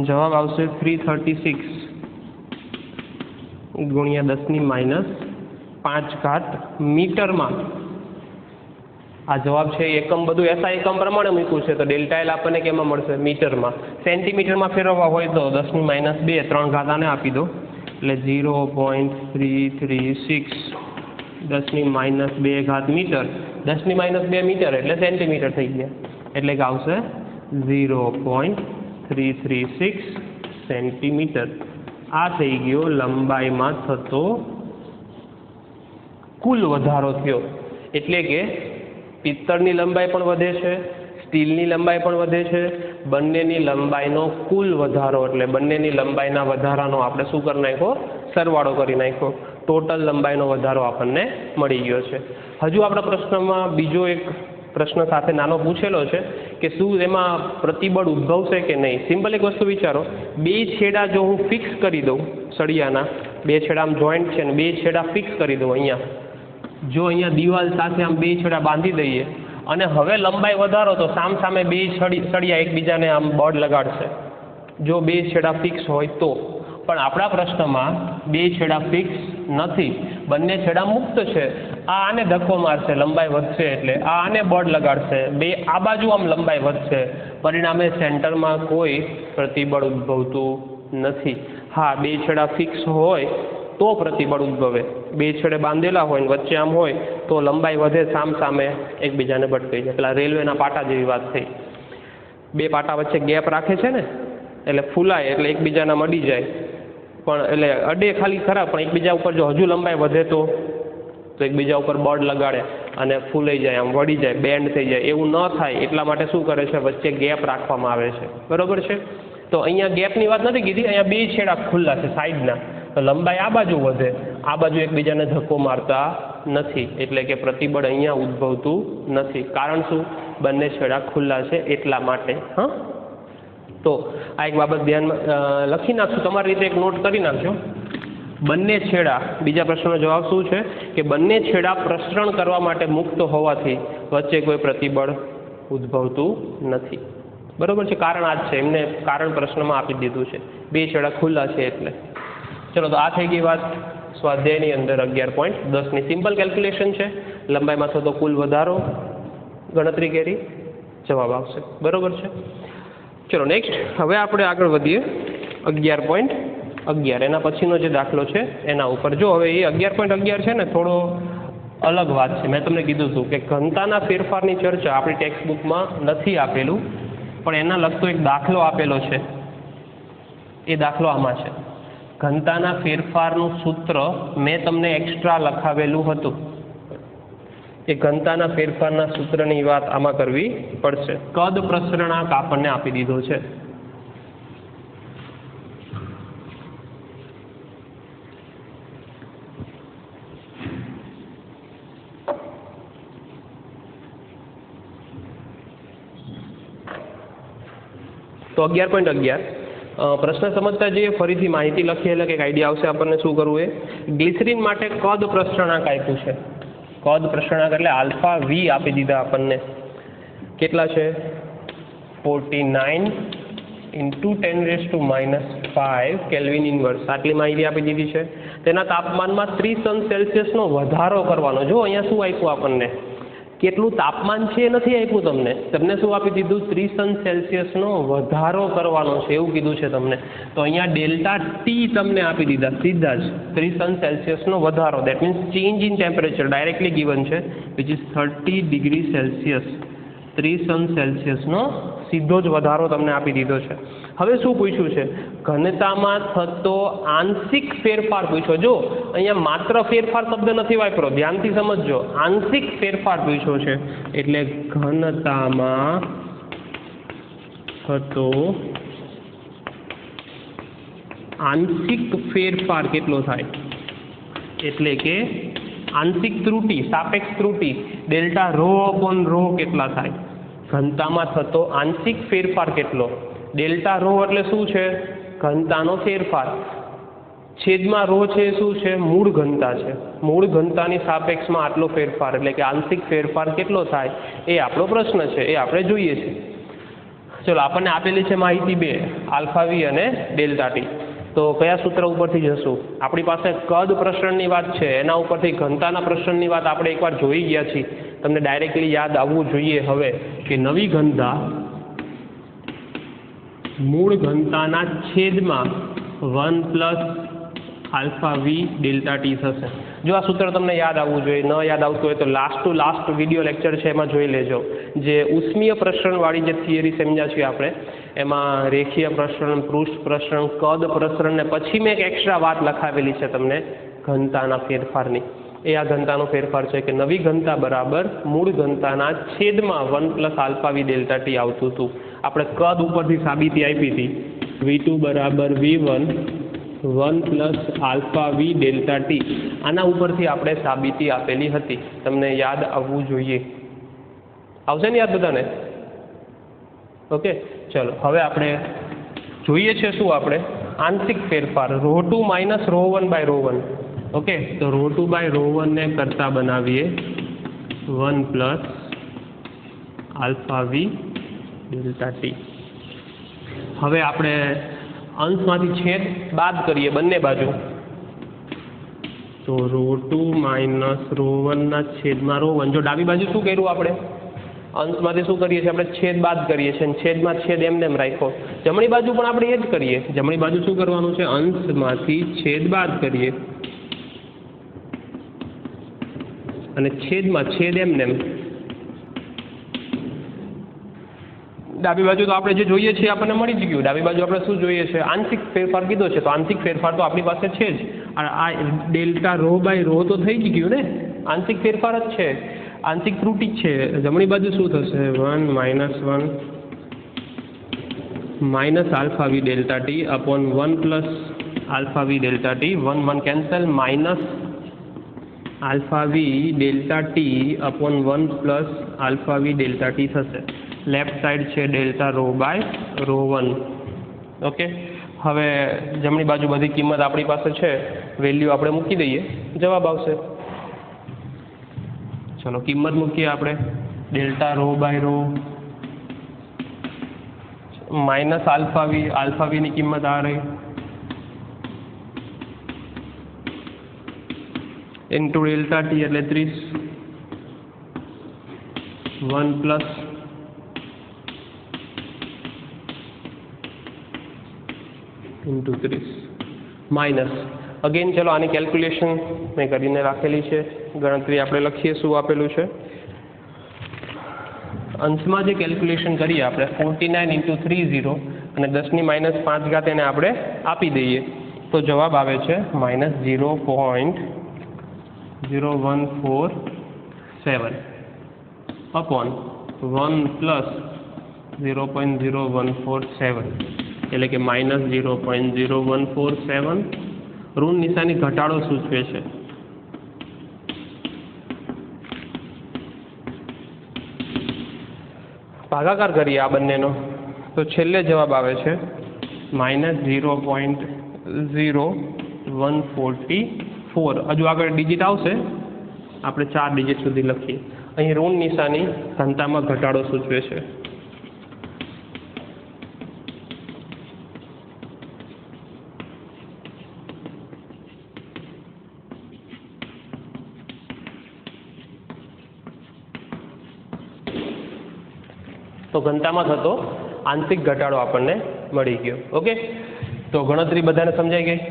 જવાબ આવશે 336 × 10⁻5 મીટરમાં. આ જવાબ છે. એકમ બધું એસઆઈ એકમ પ્રમાણે મૂક્યું છે. તો ડેલ્ટા એલ આપણને કેમાં મળશે? મીટરમાં. સેન્ટીમીટરમાં ફેરવવા હોય તો 10⁻2 3 ઘાત આને આપી દો એટલે 0.336 10⁻2 મીટર. 10⁻2 મીટર એટલે સેન્ટીમીટર થઈ ગયા, એટલે કે આવશે 0.336 સેન્ટીમીટર. આ થઈ ગયો લંબાઈમાં થતો કુલ વધારો થયો. એટલે કે પિત્તળની લંબાઈ પણ વધે છે, સ્ટીલની લંબાઈ પણ વધે છે. બંનેની લંબાઈનો કુલ વધારો એટલે બંનેની લંબાઈના વધારાનો આપણે શું કરી નાખ્યો? સરવાળો કરી નાખ્યો. ટોટલ લંબાઈનો વધારો આપણને મળી ગયો છે. હજુ આપણા પ્રશ્નમાં બીજો એક પ્રશ્ન સાથે નાનો પૂછેલો છે કે શું એમાં પ્રતિબળ ઉદ્ભવશે કે નહીં. સિમ્પલ એક વસ્તુ વિચારો, બે છેડા જો હું ફિક્સ કરી દઉં સળિયાના, બે છેડા આમ જોઈન્ટ છે ને બે છેડા ફિક્સ કરી દઉં અહીંયા, જો અહીંયા દિવાલ સાથે આમ બે છેડા બાંધી દઈએ અને હવે લંબાઈ વધારો તો સામે બે સળિયા એકબીજાને આમ બળ લગાડશે જો બે છેડા ફિક્સ હોય તો. પણ આપણા પ્રશ્નમાં બે છેડા ફિક્સ નથી, બંને છેડા મુક્ત છે. આ આને ધક્કો મારશે, લંબાઈ વધશે એટલે આ આને બળ લગાડશે, બે આ બાજુ આમ લંબાઈ વધશે. પરિણામે સેન્ટરમાં કોઈ પ્રતિબળ ઉદ્ભવતું નથી. હા, બે છેડા ફિક્સ હોય તો પ્રતિબળ ઉદ્ભવે. બે છેડે બાંધેલા હોય ને વચ્ચે આમ હોય તો લંબાઈ વધે, સામે એકબીજાને ભટકાઈ જાય. પેલા રેલવેના પાટા જેવી વાત થઈ. બે પાટા વચ્ચે ગેપ રાખે છે ને એટલે ફૂલાય એટલે એકબીજાના મળી જાય, પણ એટલે અડે ખાલી ખરા, પણ એકબીજા ઉપર જો હજુ લંબાઈ વધે તો એકબીજા ઉપર બળ લગાડે અને ફૂલાઈ જાય, આમ વળી જાય, બેન્ડ થઈ જાય. એવું ન થાય એટલા માટે શું કરે છે? વચ્ચે ગેપ રાખવામાં આવે છે. બરોબર છે? તો અહીંયા ગેપની વાત નથી કીધી, અહીંયા બે છેડા ખુલ્લા છે સાઈડના, તો લંબાઈ આ બાજુ વધે, આ બાજુ એકબીજાને ધક્કો મારતા નથી, એટલે કે પ્રતિબળ અહીંયા ઉદ્ભવતું નથી. કારણ શું? બંને છેડા ખુલ્લા છે એટલા માટે. હા, તો આ એક બાબત ધ્યાનમાં લખી નાખશું, તમારી રીતે એક નોટ કરી નાખજો. બંને છેડા, બીજા પ્રશ્નનો જવાબ શું છે કે બંને છેડા પ્રસરણ કરવા માટે મુક્ત હોવાથી વચ્ચે કોઈ પ્રતિબળ ઉદ્ભવતું નથી. બરોબર છે? કારણ આ જ છે, એમને કારણ પ્રશ્નમાં આપી દીધું છે, બે છેડા ખુલ્લા છે એટલે. ચલો, તો આ થઈ ગઈ વાત સ્વાધ્યાયની અંદર 11.10ની સિમ્પલ કેલ્ક્યુલેશન છે. લંબાઈમાં થતો કુલ વધારો ગણતરી કરી, જવાબ આવશે. બરોબર છે? ચલો નેક્સ્ટ, હવે આપણે આગળ વધીએ 11.11 એના પછીનો જે દાખલો છે એના ઉપર. જો હવે એ 11.11 છે ને થોડો અલગ વાત છે. મેં તમને કીધું હતું કે ઘનતાના ફેરફારની ચર્ચા આપણી ટેક્સ્ટ બુકમાં નથી આપેલું, પણ એના લગતો એક દાખલો આપેલો છે. એ દાખલો આમાં છે. ઘનતાના ફેરફારનું સૂત્ર મેં તમને એક્સ્ટ્રા લખાવેલું હતું કે ઘનતાના ફેરફારના સૂત્રની વાત આમાં કરવી પડશે. કદ પ્રસરણાંક આપણને આપી દીધો છે. તો 11.11 પ્રશ્ન સમજતા જઈએ. ફરીથી માહિતી લખીએ એટલે કંઈક આઈડિયા આવશે આપણને શું કરવું. એ ગ્લિસરીન માટે કદ પ્રસરણાંક આપ્યું છે. કદ પ્રસરણાંક એટલે આલ્ફા વી આપી દીધા આપણને. કેટલા છે? 49 × 10⁻⁵ કેલ્વિન ઇન્વર્સ. આટલી માહિતી આપી દીધી છે. તેના તાપમાનમાં 30°C નો વધારો કરવાનો. જો અહીંયા શું આપ્યું આપણને? કેટલું તાપમાન છે એ નથી આપ્યું તમને. તમને શું આપી દીધું? 30°C નો વધારો કરવાનો છે એવું કીધું છે તમને. તો અહીંયા ડેલ્ટા ટી તમને આપી દીધા સીધા જ. 30°C નો વધારો, that means change in temperature directly given છે, વિચ ઇઝ 30°C. 30°C નો સીધો જ વધારો તમને આપી દીધો છે. હવે શું પૂછ્યું છે? ઘનતામાં થતો આંશિક ફેરફાર પૂછ્યો. જો અહીંયા માત્ર ફેરફાર શબ્દ નથી વાપરો, ધ્યાનથી સમજજો. આંશિક ફેરફાર પૂછ્યો છે એટલે ઘનતામાં થતો આંશિક ફેરફાર કેટલો થાય, એટલે કે આંશિક ત્રુટિ, સાપેક્ષ ત્રુટિ ડેલ્ટા ρ/ρ કેટલા થાય? ઘનતામાં થતો આંશિક ફેરફાર કેટલો? ડેલ્ટા ρ એટલે શું છે? ઘનતાનો ફેરફાર. છેદમાં ρ છે શું છે? મૂળ ઘનતા છે. મૂળ ઘનતાની સાપેક્ષમાં આટલો ફેરફાર એટલે કે આંશિક ફેરફાર કેટલો થાય એ આપણો પ્રશ્ન છે, એ આપણે જોઈએ છીએ. ચલો, આપણને આપેલી છે માહિતી 2, આલ્ફા વી અને ડેલ્ટા ટી. તો કયા સૂત્ર ઉપરથી જશું? આપણી પાસે કદ પ્રસરણની વાત છે, એના ઉપરથી ઘનતાના પ્રસરણની વાત આપણે એકવાર જોઈ ગયા છીએ. તમને ડાયરેક્ટલી યાદ આવવું જોઈએ હવે કે નવી ઘનતા મૂળ ઘનતાના છેદમાં 1 + આલ્ફા વી ડેલ્ટા ટી થશે. જો આ સૂત્ર તમને યાદ આવવું જોઈએ, ન યાદ આવતું હોય તો લાસ્ટ વિડીયો લેક્ચર છે એમાં જોઈ લેજો. જે ઉષ્મીય પ્રસરણવાળી જે થિયરી સમજ્યા છીએ આપણે, એમાં રેખીય પ્રસરણ, પૃષ્ઠ પ્રસરણ, કદ પ્રસરણ ને પછી મેં એક એક્સ્ટ્રા વાત લખાવેલી છે તમને ઘનતાના ફેરફારની. એ આ ઘનતાનો ફેરફાર છે કે નવી ઘનતા બરાબર મૂળ ઘનતાના છેદમાં 1 + આલ્ફા વી ડેલ્ટા ટી આવતું હતું. આપણે કદ ઉપરથી સાબિતી આપી હતી, V2 = V1 1 + alpha V delta T. આના ઉપરથી આપણે સાબિતી આપેલી હતી. તમને યાદ આવવું જોઈએ. આવશે ને યાદ બધાને? ઓકે, ચલો હવે આપણે જોઈએ છે શું? આપણે આંશિક ફેરફાર ρ2 - ρ1/ρ1. ઓકે, તો ρ2/ρ1 ને કરતા બનાવીએ 1 + આલ્ફા વી ડેલ્ટા ટી. હવે આપણે અંશમાંથી છેદ બાદ કરીએ બંને બાજુ. તો ρ2 - ρ1 ના છેદમાં ρ1. જો ડાબી બાજુ શું કર્યું આપણે? અંશમાંથી શું કરીએ છીએ? આપણે છેદ બાદ કરીએ છીએ, છેદમાં છેદ એમને એમ રાખ્યો. જમણી બાજુ પણ આપણે એ જ કરીએ. જમણી બાજુ શું કરવાનું છે? અંશમાંથી છેદ બાદ કરીએ અને છેદમાં છેદ એમને એમ. ડાબી બાજુ તો આપણે જે જોઈએ છે આપણને મળી જ ગયું. ડાબી બાજુ આપણે શું જોઈએ છે? આંશિક ફેરફાર કીધો છે, તો આંશિક ફેરફાર તો આપણી પાસે છે જ. આ ડેલ્ટા ρ/ρ તો થઈ જ ગયું ને, આંશિક ફેરફાર જ છે, આંશિક ત્રુટિ જ છે. જમણી બાજુ શું થશે? 1 - 1 - alpha V delta T upon 1 + alpha V delta T. 1 1 cancel, - alpha V delta T upon 1 + alpha V delta T થશે. લેફ્ટ સાઈડ છે ડેલ્ટા ρ/ρ1. ઓકે, હવે જમણી બાજુ બધી કિંમત આપણી પાસે છે, વેલ્યુ આપણે મૂકી દઈએ, જવાબ આવશે. ચલો કિંમત મૂકીએ આપણે. ડેલ્ટા ρ/ρ માઇનસ આલ્ફા વીની કિંમત આ રહી ઇન્ટુ ડેલ્ટા ટી એટલે 30 1 પ્લસ ઇન્ટુ 30 માઇનસ અગેન. ચલો આની કેલ્ક્યુલેશન મેં કરીને રાખેલી છે, ગણતરી આપણે લખીએ શું આપેલું છે. અંશમાં જે કેલ્ક્યુલેશન કરીએ આપણે 49 × 30 અને 10⁻⁵ એને આપણે આપી દઈએ. તો જવાબ આવે છે -0.0147 अपॉन 1 प्लस 0.0147 એટલે કે -0.0147 ઋણ નિશાની ઘટાડો સૂચવે છે. ભાગાકાર કરીએ આ બંનેનો તો છેલ્લે જવાબ આવે છે -0.0144. હજુ આગળ ડિજિટ આવશે, આપણે 4 ડિજિટ સુધી લખીએ. અહીં ઋણ નિશાની ઘનતામાં ઘટાડો સૂચવે છે. તો ઘનતામાં થતો આંશિક ઘટાડો આપણને મળી ગયો. ઓકે, તો ગણતરી બધાને સમજાઈ ગઈ.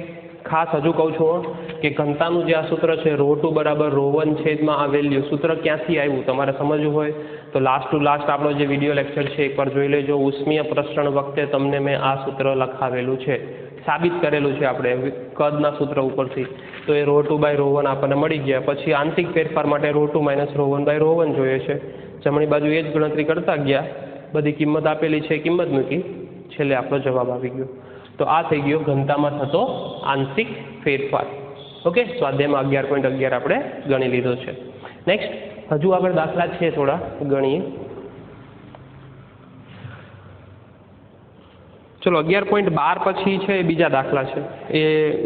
ખાસ હજુ કહું છું કે ઘનતાનું જે આ સૂત્ર છે ρ2 બરાબર ρ1 છેદમાં આ વેલ્યુ સૂત્ર ક્યાંથી આવ્યું તમારે સમજવું હોય તો લાસ્ટ ટુ લાસ્ટ આપણો જે વિડીયો લેક્ચર છે એકવાર જોઈ લેજો. ઉષ્મીય પ્રસરણ વખતે તમને મેં આ સૂત્ર લખાવેલું છે, સાબિત કરેલું છે આપણે કદના સૂત્ર ઉપરથી. તો એ ρ2/ρ1 આપણને મળી ગયા. પછી આંશિક ફેરફાર માટે ρ2 - ρ1/ρ1 જોઈએ છે. જમણી બાજુ એ જ ગણતરી કરતા ગયા, બધી કિંમત આપેલી છે, કિંમત મૂકી, છેલ્લે આપણો જવાબ આવી ગયો. તો આ થઈ ગયો ઘનતામાં થતો આંશિક ફેરફાર. ઓકે, સ્વાધ્યાયમાં 11.11 આપણે ગણી લીધો છે. નેક્સ્ટ હજુ આગળ દાખલા છે થોડા ગણીએ. ચલો 11.12 પછી છે એ બીજા દાખલા છે, એ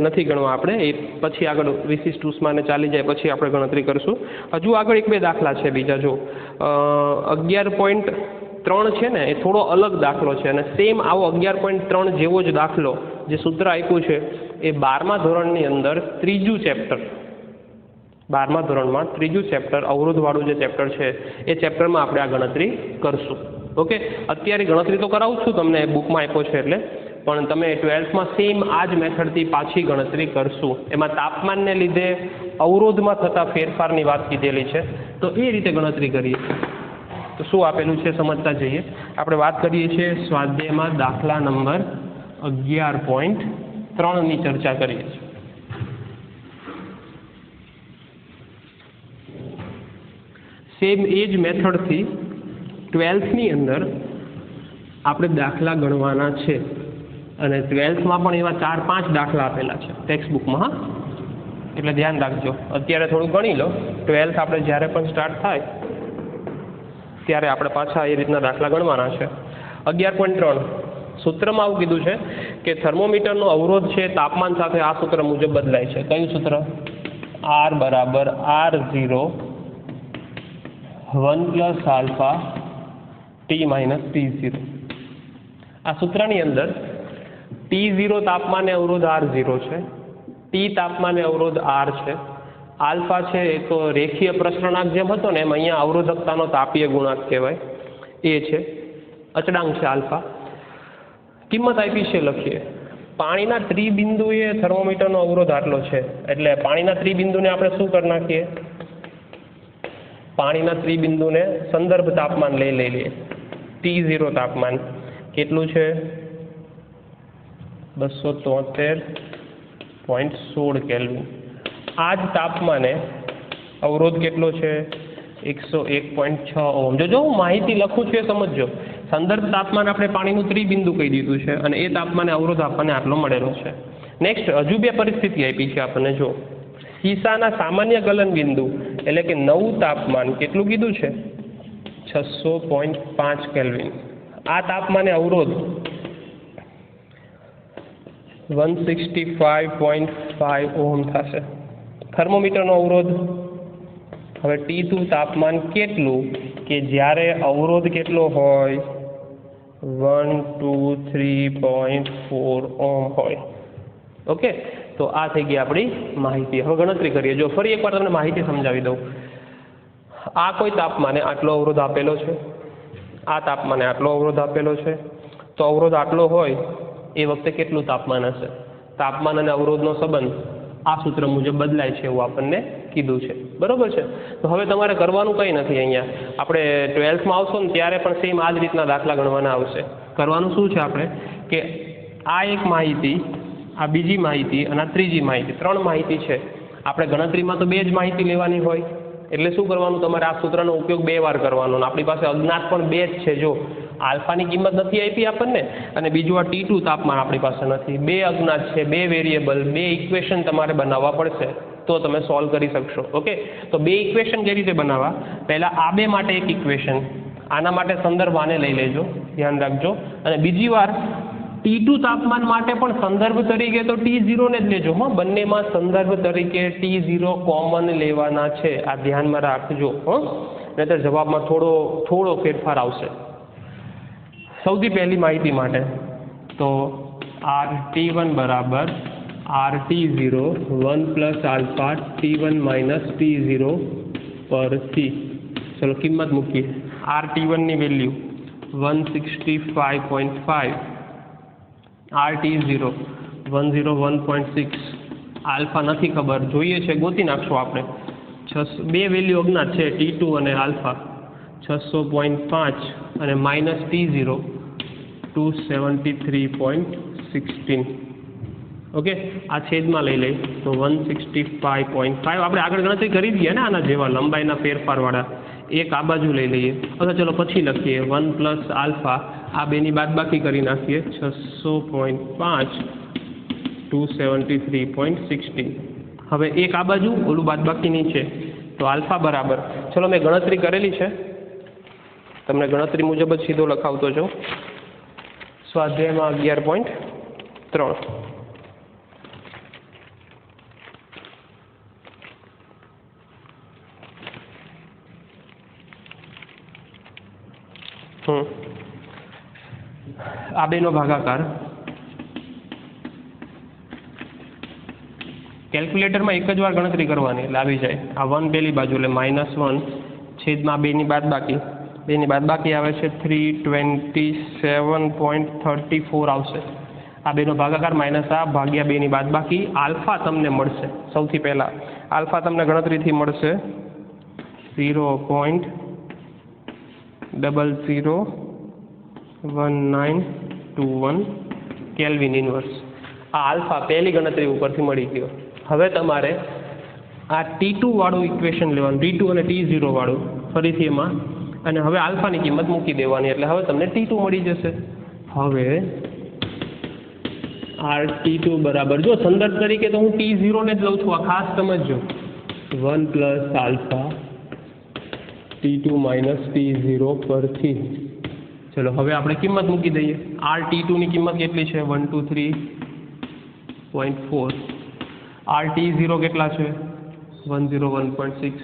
નથી ગણવા આપણે, એ પછી આગળ વિશિષ્ટ ઉષ્માને ચાલી જાય પછી આપણે ગણતરી કરીશું. હજુ આગળ 1-2 દાખલા છે બીજા. જો 11.3 છે ને એ થોડો અલગ દાખલો છે અને સેમ આવો 11.3 જેવો જ દાખલો જે સૂત્ર આપ્યું છે એ 12મા ધોરણની અંદર ત્રીજું ચેપ્ટર, 12મા ધોરણમાં ત્રીજું ચેપ્ટર અવરોધવાળું જે ચેપ્ટર છે એ ચેપ્ટરમાં આપણે આ ગણતરી કરશું. ઓકે, અત્યારે ગણતરી તો કરાવું છું તમને, બુકમાં આપ્યો છે એટલે, પણ તમે 12થમાં સેમ આ જ મેથડથી પાછી ગણતરી કરશું. એમાં તાપમાનને લીધે અવરોધમાં થતા ફેરફારની વાત કીધેલી છે, તો એ રીતે ગણતરી કરીએ. તો શું આપેલું છે સમજતા જઈએ. આપણે વાત કરીએ છીએ સ્વાધ્યાયમાં દાખલા નંબર 11.3ની ચર્ચા કરીએ છીએ. સેમ એ જ મેથડથી 12થની અંદર આપણે દાખલા ગણવાના છે અને 12થમાં પણ એવા 4-5 દાખલા આપેલા છે ટેક્સ્ટ બુકમાં. હા, એટલે ધ્યાન રાખજો. અત્યારે થોડું ગણી લો, 12th આપણે જ્યારે પણ સ્ટાર્ટ થાય ત્યારે આપણે પાછા એ રીતના દાખલા ગણવાના છે. 11.3 સૂત્રમાં આવું કીધું છે કે થર્મોમીટરનો અવરોધ છે તાપમાન સાથે આ સૂત્ર મુજબ બદલાય છે. કયું સૂત્ર? R બરાબર R0 1 + આલ્ફા T - T0. આ સૂત્રની અંદર T0 તાપમાને અવરોધ R0 છે, T તાપમાને અવરોધ R છે, આલ્ફા છે એ તો રેખીય પ્રસરણાંક જેમ હતો ને એમ અહીંયા અવરોધકતાનો તાપીય ગુણાંક કહેવાય, એ છે, અચળાંક છે આલ્ફા. કિંમત આપી છે લખીએ. પાણીના ત્રિબિંદુએ થર્મોમીટરનો અવરોધ આટલો છે, એટલે પાણીના ત્રિબિંદુને આપણે શું કરી નાખીએ, પાણીના ત્રિબિંદુને સંદર્ભ તાપમાન લઈ લઈએ. T0 તાપમાન કેટલું છે? 273.16 કેલ્વિન. આ જ તાપમાને અવરોધ કેટલો છે? 101.6 ઓહમ. જો હું માહિતી લખું છું એ સમજજો. સંદર્ભ તાપમાન આપણે પાણીનું ત્રિબિંદુ કહી દીધું છે અને એ તાપમાને અવરોધ આપણને આટલો મળેલો છે. નેક્સ્ટ હજુ 2 પરિસ્થિતિ આપી છે આપણને. જો શીશાના સામાન્ય ગલન બિંદુ એટલે કે નવું તાપમાન કેટલું કીધું છે? 600.5 કેલ્વિન. આ તાપમાને અવરોધ 165.5 ઓહમ થશે. થર્મોમીટરનો અવરોધ હવે T2 તાપમાન કેટલું કે જ્યારે અવરોધ કેટલો હોય? 123.4 ઓહમ હોય. ઓકે, તો આ થઈ ગઈ આપણી માહિતી. હવે ગણતરી કરીએ. જો ફરી એકવાર તમને માહિતી સમજાવી દઉં. આ કોઈ તાપમાને આટલો અવરોધ આપેલો છે, આ તાપમાને આટલો અવરોધ આપેલો છે, તો અવરોધ આટલો હોય એ વખતે કેટલું તાપમાન હશે? તાપમાન અને અવરોધનો સંબંધ આ સૂત્ર મુજબ બદલાય છે એવું આપણને કીધું છે. બરોબર છે. તો હવે તમારે કરવાનું કંઈ નથી. અહીંયા આપણે 12થમાં આવશો ને ત્યારે પણ સેમ આ જ રીતના દાખલા ગણવાના આવશે. કરવાનું શું છે આપણે કે આ એક માહિતી આ બીજી માહિતી અને આ ત્રીજી માહિતી, 3 માહિતી છે. આપણે ગણતરીમાં તો 2 જ માહિતી લેવાની હોય, એટલે શું કરવાનું, તમારે આ સૂત્રનો ઉપયોગ 2 વાર કરવાનો. અને આપણી પાસે અજ્ઞાત પણ 2 જ છે. જો આલ્ફાની કિંમત નથી આપી આપણને, અને બીજું આ T2 તાપમાન આપણી પાસે નથી. 2 અજ્ઞાત છે, 2 વેરિયેબલ, 2 ઇક્વેશન તમારે બનાવવા પડશે, તો તમે સોલ્વ કરી શકશો. ઓકે, તો 2 ઇક્વેશન કઈ રીતે બનાવવા? પહેલાં આ 2 માટે એક ઇક્વેશન, આના માટે સંદર્ભ આને લઈ લેજો, ધ્યાન રાખજો. અને બીજી વાર T2 તાપમાન માટે પણ સંદર્ભ તરીકે તો T0 ને જ લેજો. હા, બંનેમાં સંદર્ભ તરીકે T0 કોમન લેવાના છે, આ ધ્યાનમાં રાખજો. નહીંતર જવાબમાં થોડો ફેરફાર આવશે. સૌથી પહેલી માહિતી માટે તો RT1 બરાબર RT0 1 plus alpha T1 minus T0 પરથી ચલો કિંમત મૂકીએ. RT1 ની વેલ્યુ 165.5, RT0 101.6, આલ્ફા નથી ખબર, જોઈએ છે, ગોતી નાખશું આપણે. 2 વેલ્યુ અજ્ઞાત છે, T2 અને આલ્ફા. 600.5 અને માઇનસ T0 273.16. ઓકે, આ છેદમાં લઈ લઈએ તો 165.5. આપણે આગળ ગણતરી કરી દઈએ ને આના જેવા લંબાઈના ફેરફારવાળા. એક આ બાજુ લઈ લઈએ. અથવા ચલો પછી લખીએ 1 પ્લસ આલ્ફા, આ બેની બાદબાકી કરી નાખીએ. 600.5 273.16. હવે એક આ બાજુ, ઓલું બાદબાકી નીચે, તો આલ્ફા બરાબર, ચલો મેં ગણતરી કરેલી છે, તમને ગણતરી મુજબ જ સીધો લખાવતો જાઉં. સ્વાધ્યાયમાં 11.3. આ બેનો ભાગાકાર કેલ્ક્યુલેટરમાં એક જ વાર ગણતરી કરવાની એટલે આવી જાય. આ 1 પેલી બાજુ એટલે -1 છેદમાં 2 ની બાદબાકી, 2 ની બાદબાકી આવે છે 327.34 આવશે. આ બેનો ભાગાકાર માઇનસ આ ભાગ્યા 2 ની બાદબાકી. આલ્ફા તમને મળશે, સૌથી પહેલા આલ્ફા તમને ગણતરીથી મળશે 0.001921 કેલ્વિન ઇન્વર્સ. આ આલ્ફા પહેલી ગણતરી ઉપરથી મળી ગયો. હવે તમારે આ T2 વાળું ઇક્વેશન લેવાનું, T2 અને T0 વાળું ફરીથી એમાં, અને હવે આલ્ફાની કિંમત મૂકી દેવાની, એટલે હવે તમને T2 મળી જશે. હવે RT2 બરાબર, જો સંદર્ભ તરીકે તો હું T0 ને જ લઉં છું, આ ખાસ સમજજો. 1 plus alpha T2 minus T0 પરથી. ચલો હવે આપણે કિંમત મૂકી દઈએ. RT2 ની કિંમત કેટલી છે? 123.4. RT0 કેટલા છે? 101.6.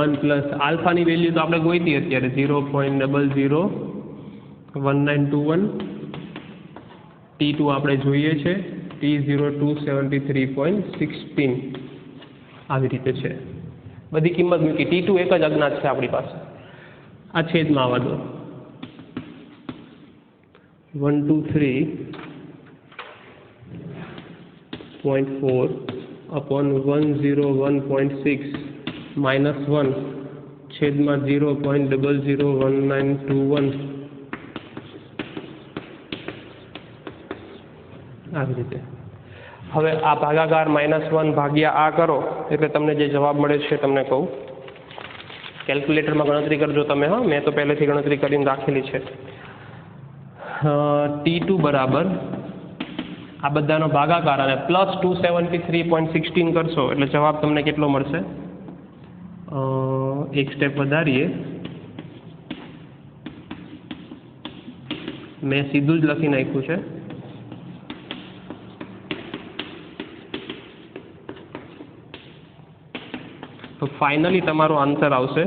1 પ્લસ આલ્ફાની વેલ્યુ તો આપણે ગોઈતી અત્યારે 0.001921. T2 આપણે જોઈએ છે T0 273.16. આવી રીતે છે, બધી કિંમત મૂકી. T2 એક જ અજ્ઞાત છે આપણી પાસે. આ છેદમાં આવવા દો. 123.4 upon 101.6 minus 1 છેદમાં 0.001921. આવી રીતે. હવે આ ભાગાકાર -1 ભાગ્યા આ કરો એટલે તમને જે જવાબ મળે છે તમને કહું. કેલ્ક્યુલેટરમાં ગણતરી કરજો તમે. હા, મેં તો પહેલેથી ગણતરી કરીને રાખેલી છે. T2 બરાબર આ બધાનો ભાગાકાર અને પ્લસ 273.16 કરશો એટલે જવાબ તમને કેટલો મળશે? એક સ્ટેપ વધારીએ, મેં સીધું જ લખી નાખ્યું છે. તો ફાઇનલી તમારો આન્સર આવશે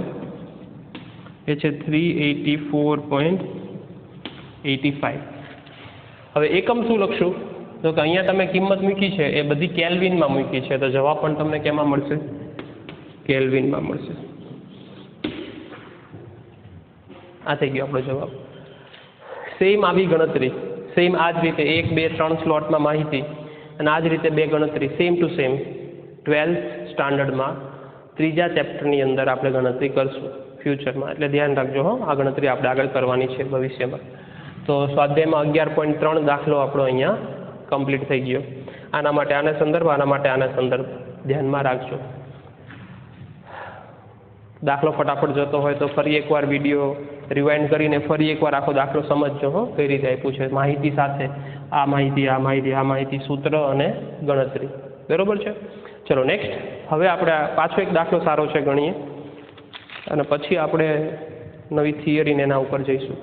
એ છે 384.85. હવે એકમ શું લખશું? તો કે અહીંયા તમે કિંમત મૂકી છે એ બધી કેલ્વિનમાં મૂકી છે, તો જવાબ પણ તમને કેમાં મળશે? કેલ્વિનમાં મળશે. આ થઈ ગયો આપણો જવાબ. સેમ આવી ગણતરી, સેમ આ જ રીતે 1, 2, 3 સ્લોટમાં માહિતી, અને આ જ રીતે 2 ગણતરી સેમ ટુ સેમ 12th સ્ટાન્ડર્ડમાં 3જા ચેપ્ટરની અંદર આપણે ગણતરી કરશું ફ્યુચરમાં. એટલે ધ્યાન રાખજો. હો, આ ગણતરી આપણે આગળ કરવાની છે ભવિષ્યમાં. તો સ્વાધ્યાયમાં 11.3 દાખલો આપણો અહીંયા કમ્પ્લીટ થઈ ગયો. આના માટે આને સંદર્ભ, આના માટે આને સંદર્ભ ધ્યાનમાં રાખજો. દાખલો ફટાફટ જતો હોય તો ફરી એકવાર વિડીયો રિવાઇન્ડ કરીને ફરી એકવાર આખો દાખલો સમજજો હો, કઈ રીતે આપ્યું છે, માહિતી સાથે આ માહિતી આ માહિતી આ માહિતી, સૂત્ર અને ગણતરી. બરોબર છે. ચલો નેક્સ્ટ. હવે આપણે પાછો એક દાખલો સારો છે ગણીએ અને પછી આપણે નવી થિયરીને એના ઉપર જઈશું.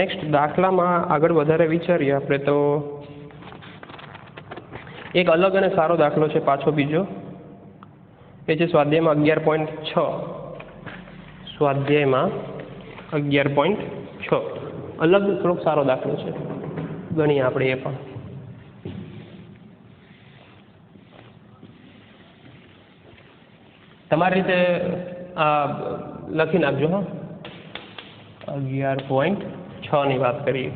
નેક્સ્ટ દાખલામાં આગળ વધારે વિચારીએ આપણે તો એક અલગ અને સારો દાખલો છે પાછો બીજો, એ છે સ્વાધ્યાયમાં 11.6. સ્વાધ્યાયમાં 11.6 અલગ થોડોક સારો દાખલો છે, ગણીએ આપણે એ પણ. તમારી રીતે લખી નાખજો. હા, 11.6 ની વાત કરીએ.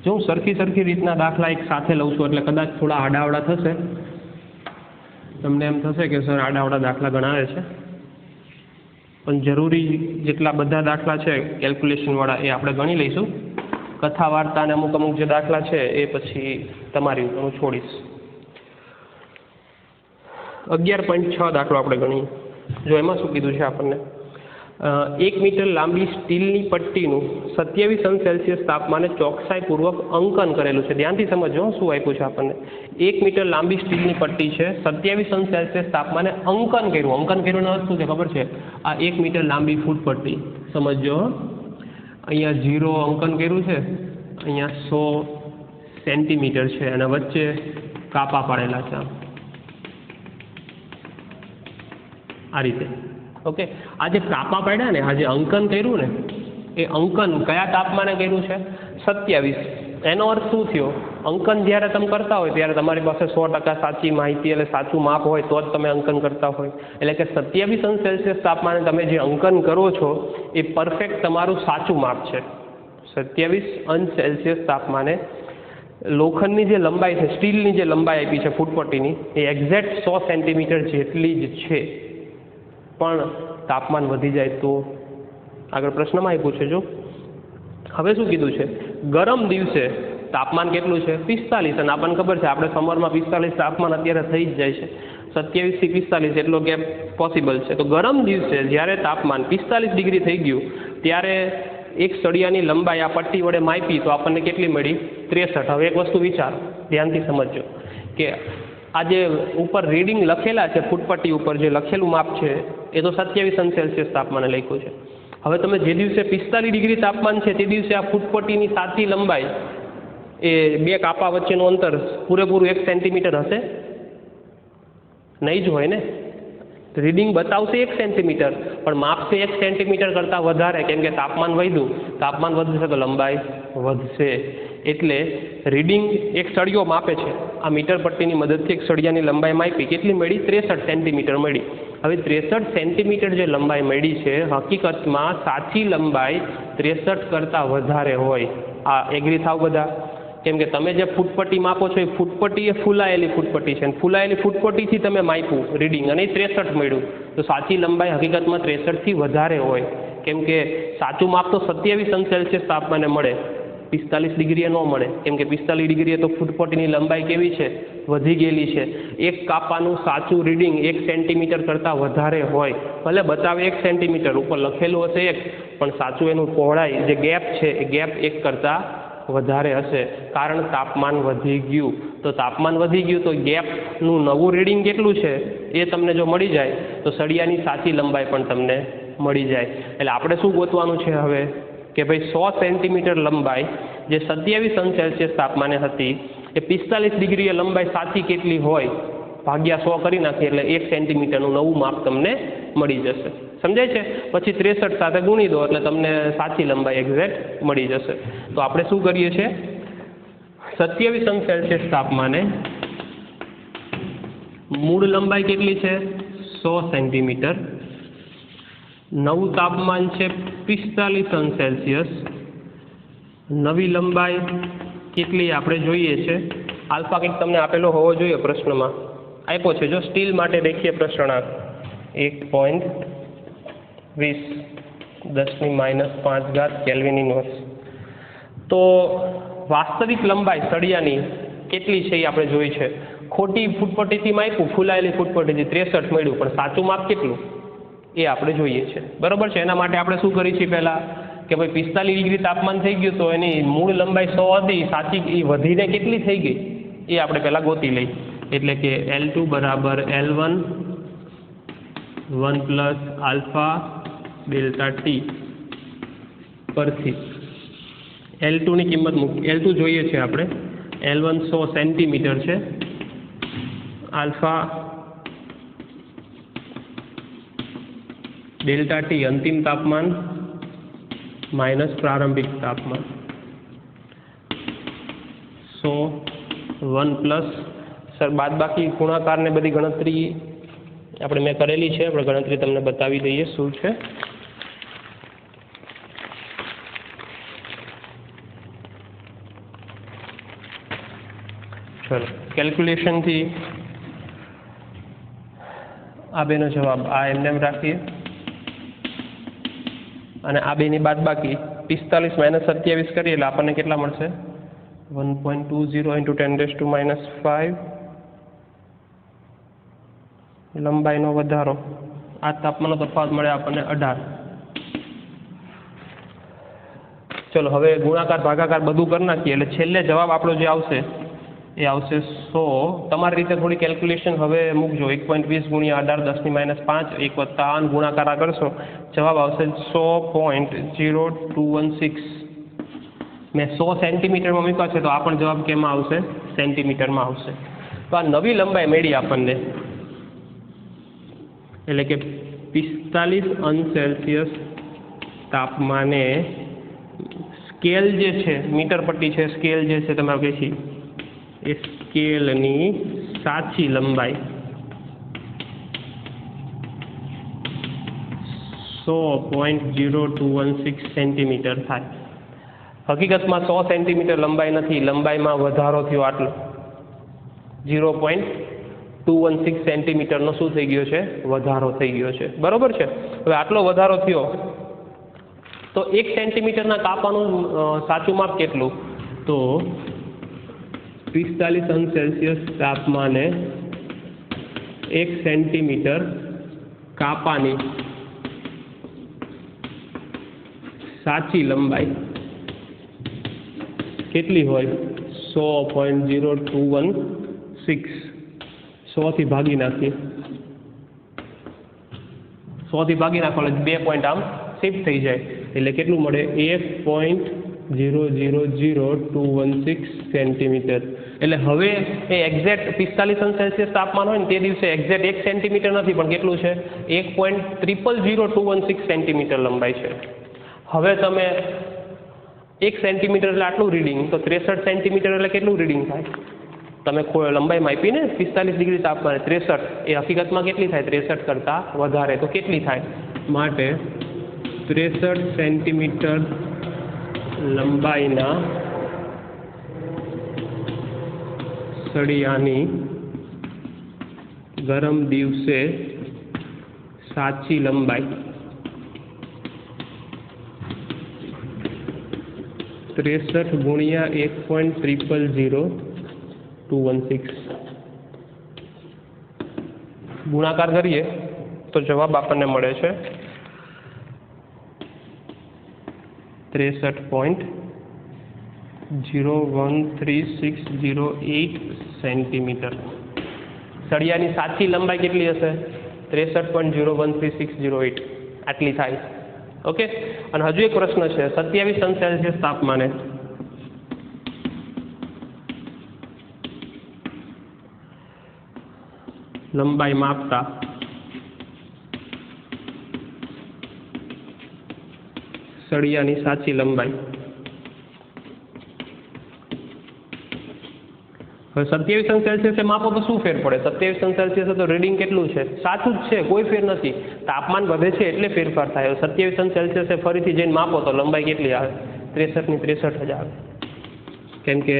જો હું સરખી રીતના દાખલા એક સાથે લઉં છું એટલે કદાચ થોડા આડાવડા થશે, તમને એમ થશે કે સર આડાવડા દાખલા ગણાવે છે, પણ જરૂરી જેટલા બધા દાખલા છે કેલ્ક્યુલેશનવાળા એ આપણે ગણી લઈશું. કથા વાર્તા અને અમુક જે દાખલા છે એ પછી તમારી ઉપર હું છોડીશ. 11.6 દાખલો આપણે ગણીએ. જો એમાં શું કીધું છે આપણને, 1 મીટર લાંબી સ્ટીલની પટ્ટીનું 27°C તાપમાને ચોકસાઈપૂર્વક અંકન કરેલું છે. ધ્યાનથી સમજો શું આપ્યું છે આપણને. 1 મીટર લાંબી સ્ટીલની પટ્ટી છે, 27°C તાપમાને અંકન કર્યું. અંકન કર્યુંનો અર્થ શું છે ખબર છે? આ 1 મીટર લાંબી ફૂટ પટ્ટી સમજો. અહીંયા 0 અંકન કર્યું છે, અહીંયા 100 સેન્ટીમીટર છે અને વચ્ચે કાપા પાડેલા છે આ રીતે. ઓકે, આ જે કાપા પાડ્યા ને, આ જે અંકન કર્યું ને, એ અંકન કયા તાપમાને કર્યું છે? 27. એનો અર્થ શું થયો? અંકન જ્યારે તમે કરતા હોય ત્યારે તમારી પાસે 100% સાચી માહિતી એટલે સાચું માપ હોય તો જ તમે અંકન કરતા હોય. એટલે કે 27°C તાપમાને તમે જે અંકન કરો છો એ પરફેક્ટ તમારું સાચું માપ છે. 27° તાપમાને લોખંડની જે લંબાઈ છે, સ્ટીલની જે લંબાઈ આપી છે ફૂટપટ્ટીની, એ એક્ઝેક્ટ 100 સેન્ટીમીટર જેટલી જ છે. પણ તાપમાન વધી જાય તો આગળ પ્રશ્નમાં આપ્યું છે. જો હવે શું કીધું છે, ગરમ દિવસે તાપમાન કેટલું છે? 45. અને આપણને ખબર છે આપણે સમરમાં 45 તાપમાન અત્યારે થઈ જ જાય છે. 27 થી 45 એટલો ગેપ પોસિબલ છે. તો ગરમ દિવસે જ્યારે તાપમાન 45 ડિગ્રી થઈ ગયું ત્યારે એક સળિયાની લંબાઈ આ પટ્ટી વડે માપી તો આપણને કેટલી મળી? 63. હવે એક વસ્તુ વિચારો, ધ્યાનથી સમજજો કે આ જે ઉપર રીડિંગ લખેલા છે ફૂટપટ્ટી ઉપર જે લખેલું માપ છે એ તો 27°C તાપમાને લખ્યું છે. હવે તમે જે દિવસે 45 ડિગ્રી તાપમાન છે તે દિવસે આ ફૂટપટ્ટીની સાચી લંબાઈ એ બે કાપા વચ્ચેનું અંતર પૂરેપૂરું 1 સેન્ટીમીટર હશે? નહીં જ હોય ને. રીડિંગ બતાવશે 1 સેન્ટીમીટર પણ માપશે 1 સેન્ટીમીટર કરતાં વધારે, કેમ કે તાપમાન વધ્યું. તાપમાન વધશે તો લંબાઈ વધશે. એટલે રીડિંગ એક સળિયો માપે છે. આ મીટર પટ્ટીની મદદથી એક સળિયાની લંબાઈ માપી, કેટલી મળી? 63 સેન્ટીમીટર મળી. હવે 63 સેન્ટીમીટર જે લંબાઈ મળી છે હકીકતમાં સાચી લંબાઈ 63 કરતાં વધારે હોય. આ એગ્રી થાવ બધા? કેમ કે તમે જે ફૂટપટ્ટી માપો છો એ ફૂટપટ્ટી એ ફૂલાયેલી ફૂટપટ્ટી છે, ફૂલાયેલી ફૂટપટ્ટીથી તમે માપ્યું રીડિંગ અને 63 મળ્યું, તો સાચી લંબાઈ હકીકતમાં 63 થી વધારે હોય. કેમ કે સાચું માપ તો 27°C તાપમાને મળે, 45 ડિગ્રીએ ન મળે. કેમ કે 45 ડિગ્રીએ તો ફૂટપટ્ટીની લંબાઈ કેવી છે? વધી ગયેલી છે. એક કાપાનું સાચું રીડિંગ 1 સેન્ટીમીટર કરતાં વધારે હોય. ભલે બતાવે 1 સેન્ટીમીટર, ઉપર લખેલું હશે 1, પણ સાચું એનું પહોળાઈ જે ગેપ છે એ ગેપ 1 કરતાં વધારે હશે. કારણ તાપમાન વધી ગયું. તો તાપમાન વધી ગયું તો ગેપનું નવું રીડિંગ કેટલું છે એ તમને જો મળી જાય તો સળિયાની સાચી લંબાઈ પણ તમને મળી જાય. એટલે આપણે શું ગોતવાનું છે હવે કે ભાઈ 100 સેન્ટીમીટર લંબાઈ જે 27°C તાપમાને હતી એ 45 ડિગ્રીએ લંબાઈ સાચી કેટલી હોય ભાગ્યા 100 કરી નાખીએ એટલે 1 સેન્ટીમીટરનું નવું માપ તમને મળી જશે. સમજાય છે? પછી 63 સાથે ગુણી દો એટલે તમને સાચી લંબાઈ એક્ઝેક્ટ મળી જશે. તો આપણે શું કરીએ છીએ? 27°C તાપમાને મૂળ લંબાઈ કેટલી છે? 100 સેન્ટીમીટર. નવું તાપમાન છે 45°C. નવી લંબાઈ કેટલી આપણે જોઈએ છે? આલ્ફા કંઈક તમને આપેલો હોવો જોઈએ પ્રશ્નમાં. આપ્યો છે જો સ્ટીલ માટે રેખીય પ્રસરણાંક 1.5. 20⁻⁵ કેલ્વિન ઇનવર્સ। તો વાસ્તવિક લંબાઈ સળિયાની કેટલી છે એ આપણે જોઈ છે। ખોટી ફૂટપટ્ટીથી માપ્યું, ફૂલાયેલી ફૂટપટ્ટીથી 63 મળ્યું, પણ સાચું માપ કેટલું એ આપણે જોઈએ છે, બરાબર છે। એના માટે આપણે શું કરીએ છીએ પહેલાં કે ભાઈ 45 ડિગ્રી તાપમાન થઈ ગયું તો એની મૂળ લંબાઈ 100 હતી, સાચી એ વધીને કેટલી થઈ ગઈ એ આપણે પહેલાં ગોતી લઈએ। એટલે કે L2 બરાબર L1 1 plus alpha delta T પરથી L2ની કિંમત મૂકી। L2 જોઈએ છે આપણે, L1 100 સેન્ટીમીટર છે, આલ્ફા ડેલ્ટા ટી અંતિમ તાપમાન માઇનસ પ્રારંભિક તાપમાન 100 1 પ્લસ સર બાદબાકી ગુણાકાર ને બધી ગણતરી આપણે મેં કરેલી છે, આપણે ગણતરી તમને બતાવી દઈએ શું છે। ચલો કેલ્ક્યુલેશનથી આ બેનો જવાબ આ એમને એમ રાખીએ અને આ બેની બાદબાકી 45 - 27 કરીએ એટલે આપણને કેટલા મળશે 1.20 × 10⁻⁵ લંબાઈનો વધારો, આ તાપમાનનો તફાવત મળે આપણને 18। ચલો હવે ગુણાકાર ભાગાકાર બધું કરી નાખીએ એટલે છેલ્લે જવાબ આપણો જે આવશે એ આવશે 100। તમારી રીતે થોડી કેલ્ક્યુલેશન હવે મૂકજો, 1.20 × 18 10⁻⁵ 1 + 8 ગુણાકાર કરશો જવાબ આવશે 100.0216। મેં 100 સેન્ટીમીટરમાં મૂક્યા છે તો આ પણ જવાબ કેમાં આવશે સેન્ટીમીટરમાં આવશે। તો આ નવી લંબાઈ મળી આપણને, એટલે કે 45°C તાપમાને સ્કેલ જે છે મીટર પટ્ટી છે, સ્કેલ જે છે તમે કહે છે એ સ્કેલની સાચી લંબાઈ 100.0216 સેન્ટીમીટર થાય। હકીકતમાં 100 સેન્ટીમીટર લંબાઈ નથી, લંબાઈમાં વધારો થયો આટલો 0.216 સેન્ટીમીટરનો શું થઈ ગયો છે વધારો થઈ ગયો છે, બરોબર છે। હવે આટલો વધારો થયો તો 1 સેન્ટીમીટરના કાપાનું સાચું માપ કેટલું, તો 45°C તાપમાને 1 સેન્ટીમીટર કાપાની સાચી લંબાઈ કેટલી હોય 100.0216। 100 થી ભાગી નાખીએ, 100 થી ભાગી નાખો એટલે 2 પોઈન્ટ આમ શિફ્ટ થઈ જાય એટલે કેટલું મળે 1.000216 સેન્ટીમીટર। એટલે હવે એ એક્ઝેક્ટ 45°C તાપમાન હોય ને તે દિવસે એક્ઝેક્ટ 1 સેન્ટીમીટર નથી પણ કેટલું છે 1.000216 સેન્ટીમીટર લંબાઈ છે। હવે તમે 1 સેન્ટીમીટર એટલે આટલું રીડિંગ, તો 63 સેન્ટીમીટર એટલે કેટલું રીડિંગ થાય, તમે લંબાઈ માપીને 45 ડિગ્રી તાપમાને 63 એ હકીકતમાં કેટલી થાય 63 કરતાં વધારે, તો કેટલી થાય માટે 63 સેન્ટીમીટર લંબાઈના સળિયાની ગરમ દિવસે સાચી લંબાઈ 63 ગુણ્યા 1.000216 ગુણાકાર કરીએ તો જવાબ આપણને મળે છે 63.013608 સેન્ટીમીટર। સળિયાની સાચી લંબાઈ કેટલી હશે 63.013608 આટલી થાય। ઓકે, અને હજુ એક પ્રશ્ન છે 27°C તાપમાને લંબાઈ માપતા સળિયાની સાચી લંબાઈ, હવે 27°C માપો તો શું ફેર પડે, 27°C તો રીડિંગ કેટલું છે સાચું જ છે, કોઈ ફેર નથી, તાપમાન વધે છે એટલે ફેરફાર થાય। 27°C ફરીથી જઈને માપો તો લંબાઈ કેટલી આવે 63 ની 63 જ આવે, કેમ કે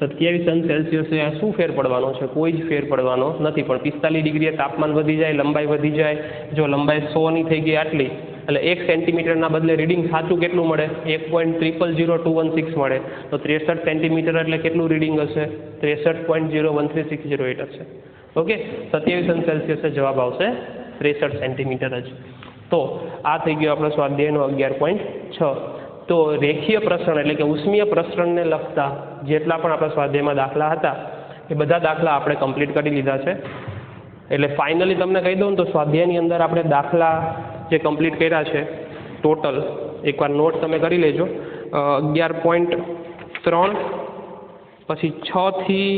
27°C આ શું ફેર પડવાનો છે, કોઈ જ ફેર પડવાનો નથી। પણ 45 ડિગ્રીએ તાપમાન વધી જાય, લંબાઈ વધી જાય, જો લંબાઈ 100 ની થઈ ગઈ આટલી એટલે 1 સેન્ટીમીટરના બદલે રીડિંગ સાચું કેટલું મળે 1.000216 મળે તો 63 સેન્ટીમીટર એટલે કેટલું રીડિંગ હશે 63.01360 હશે ઓકે 27 અંશ સેલ્સિયસ જવાબ આવશે 63 સેન્ટીમીટર જ તો આ થઈ ગયો આપણો સ્વાધ્યાયનો 11.6 તો રેખીય પ્રસરણ એટલે કે ઉષ્મીય પ્રસરણને લગતા જેટલા પણ આપણા સ્વાધ્યાયમાં દાખલા હતા એ બધા દાખલા આપણે કમ્પ્લીટ કરી લીધા છે એટલે ફાઇનલી તમને કહી દઉં ને તો સ્વાધ્યાયની અંદર આપણે દાખલા જે કમ્પ્લીટ કર્યા છે ટોટલ એકવાર નોટ તમે કરી લેજો 11.3 પછી 6 થી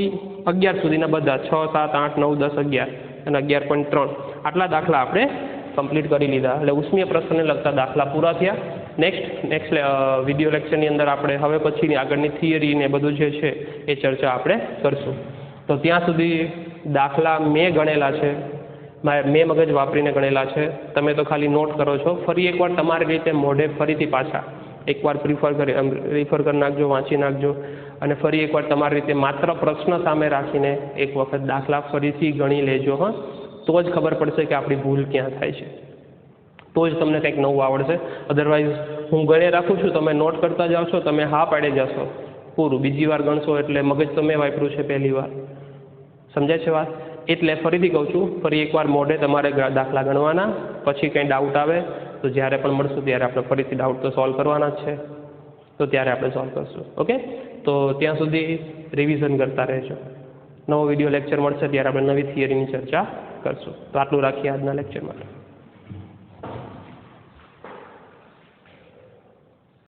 11 સુધીના બધા 6, 7, 8, 9, 10, 11 અને 11.3 આટલા દાખલા આપણે કમ્પ્લીટ કરી લીધા એટલે ઉષ્મીય પ્રસરણને લગતા દાખલા પૂરા થયા નેક્સ્ટ વિડીયો લેક્ચરની અંદર આપણે હવે પછીની આગળની થિયરી ને બધું જે છે એ ચર્ચા આપણે કરશું તો ત્યાં સુધી દાખલા મેં ગણેલા છે મેં મગજ વાપરીને ગણેલા છે તમે તો ખાલી નોટ કરો છો ફરી એકવાર તમારી રીતે મોઢે ફરીથી પાછા એકવાર રિફર કરી નાખજો વાંચી નાખજો અને ફરી એકવાર તમારી રીતે માત્ર પ્રશ્ન સામે રાખીને એક વખત દાખલા ફરીથી ગણી લેજો હા તો જ ખબર પડશે કે આપણી ભૂલ ક્યાં થાય છે તો જ તમને કંઈક નવું આવડશે અધરવાઇઝ હું ગણે રાખું છું તમે નોટ કરતા જાઓ છો તમે હા પાડી જશો પૂરું બીજી વાર ગણશો એટલે મગજ તો મેં વાપર્યું છે પહેલી વાર સમજાય છે વાત એટલે ફરીથી કહું છું ફરી એકવાર મોઢે તમારે દાખલા ગણવાના પછી કંઈ ડાઉટ આવે તો જ્યારે પણ મળશું ત્યારે આપણે ફરીથી ડાઉટ તો સોલ્વ કરવાના જ છે તો ત્યારે આપણે સોલ્વ કરશું ઓકે તો ત્યાં સુધી રિવિઝન કરતા રહેજો નવો વિડીયો લેક્ચર મળશે ત્યારે આપણે નવી થિયરીની ચર્ચા કરશું તો આટલું રાખીએ આજના લેક્ચર માટે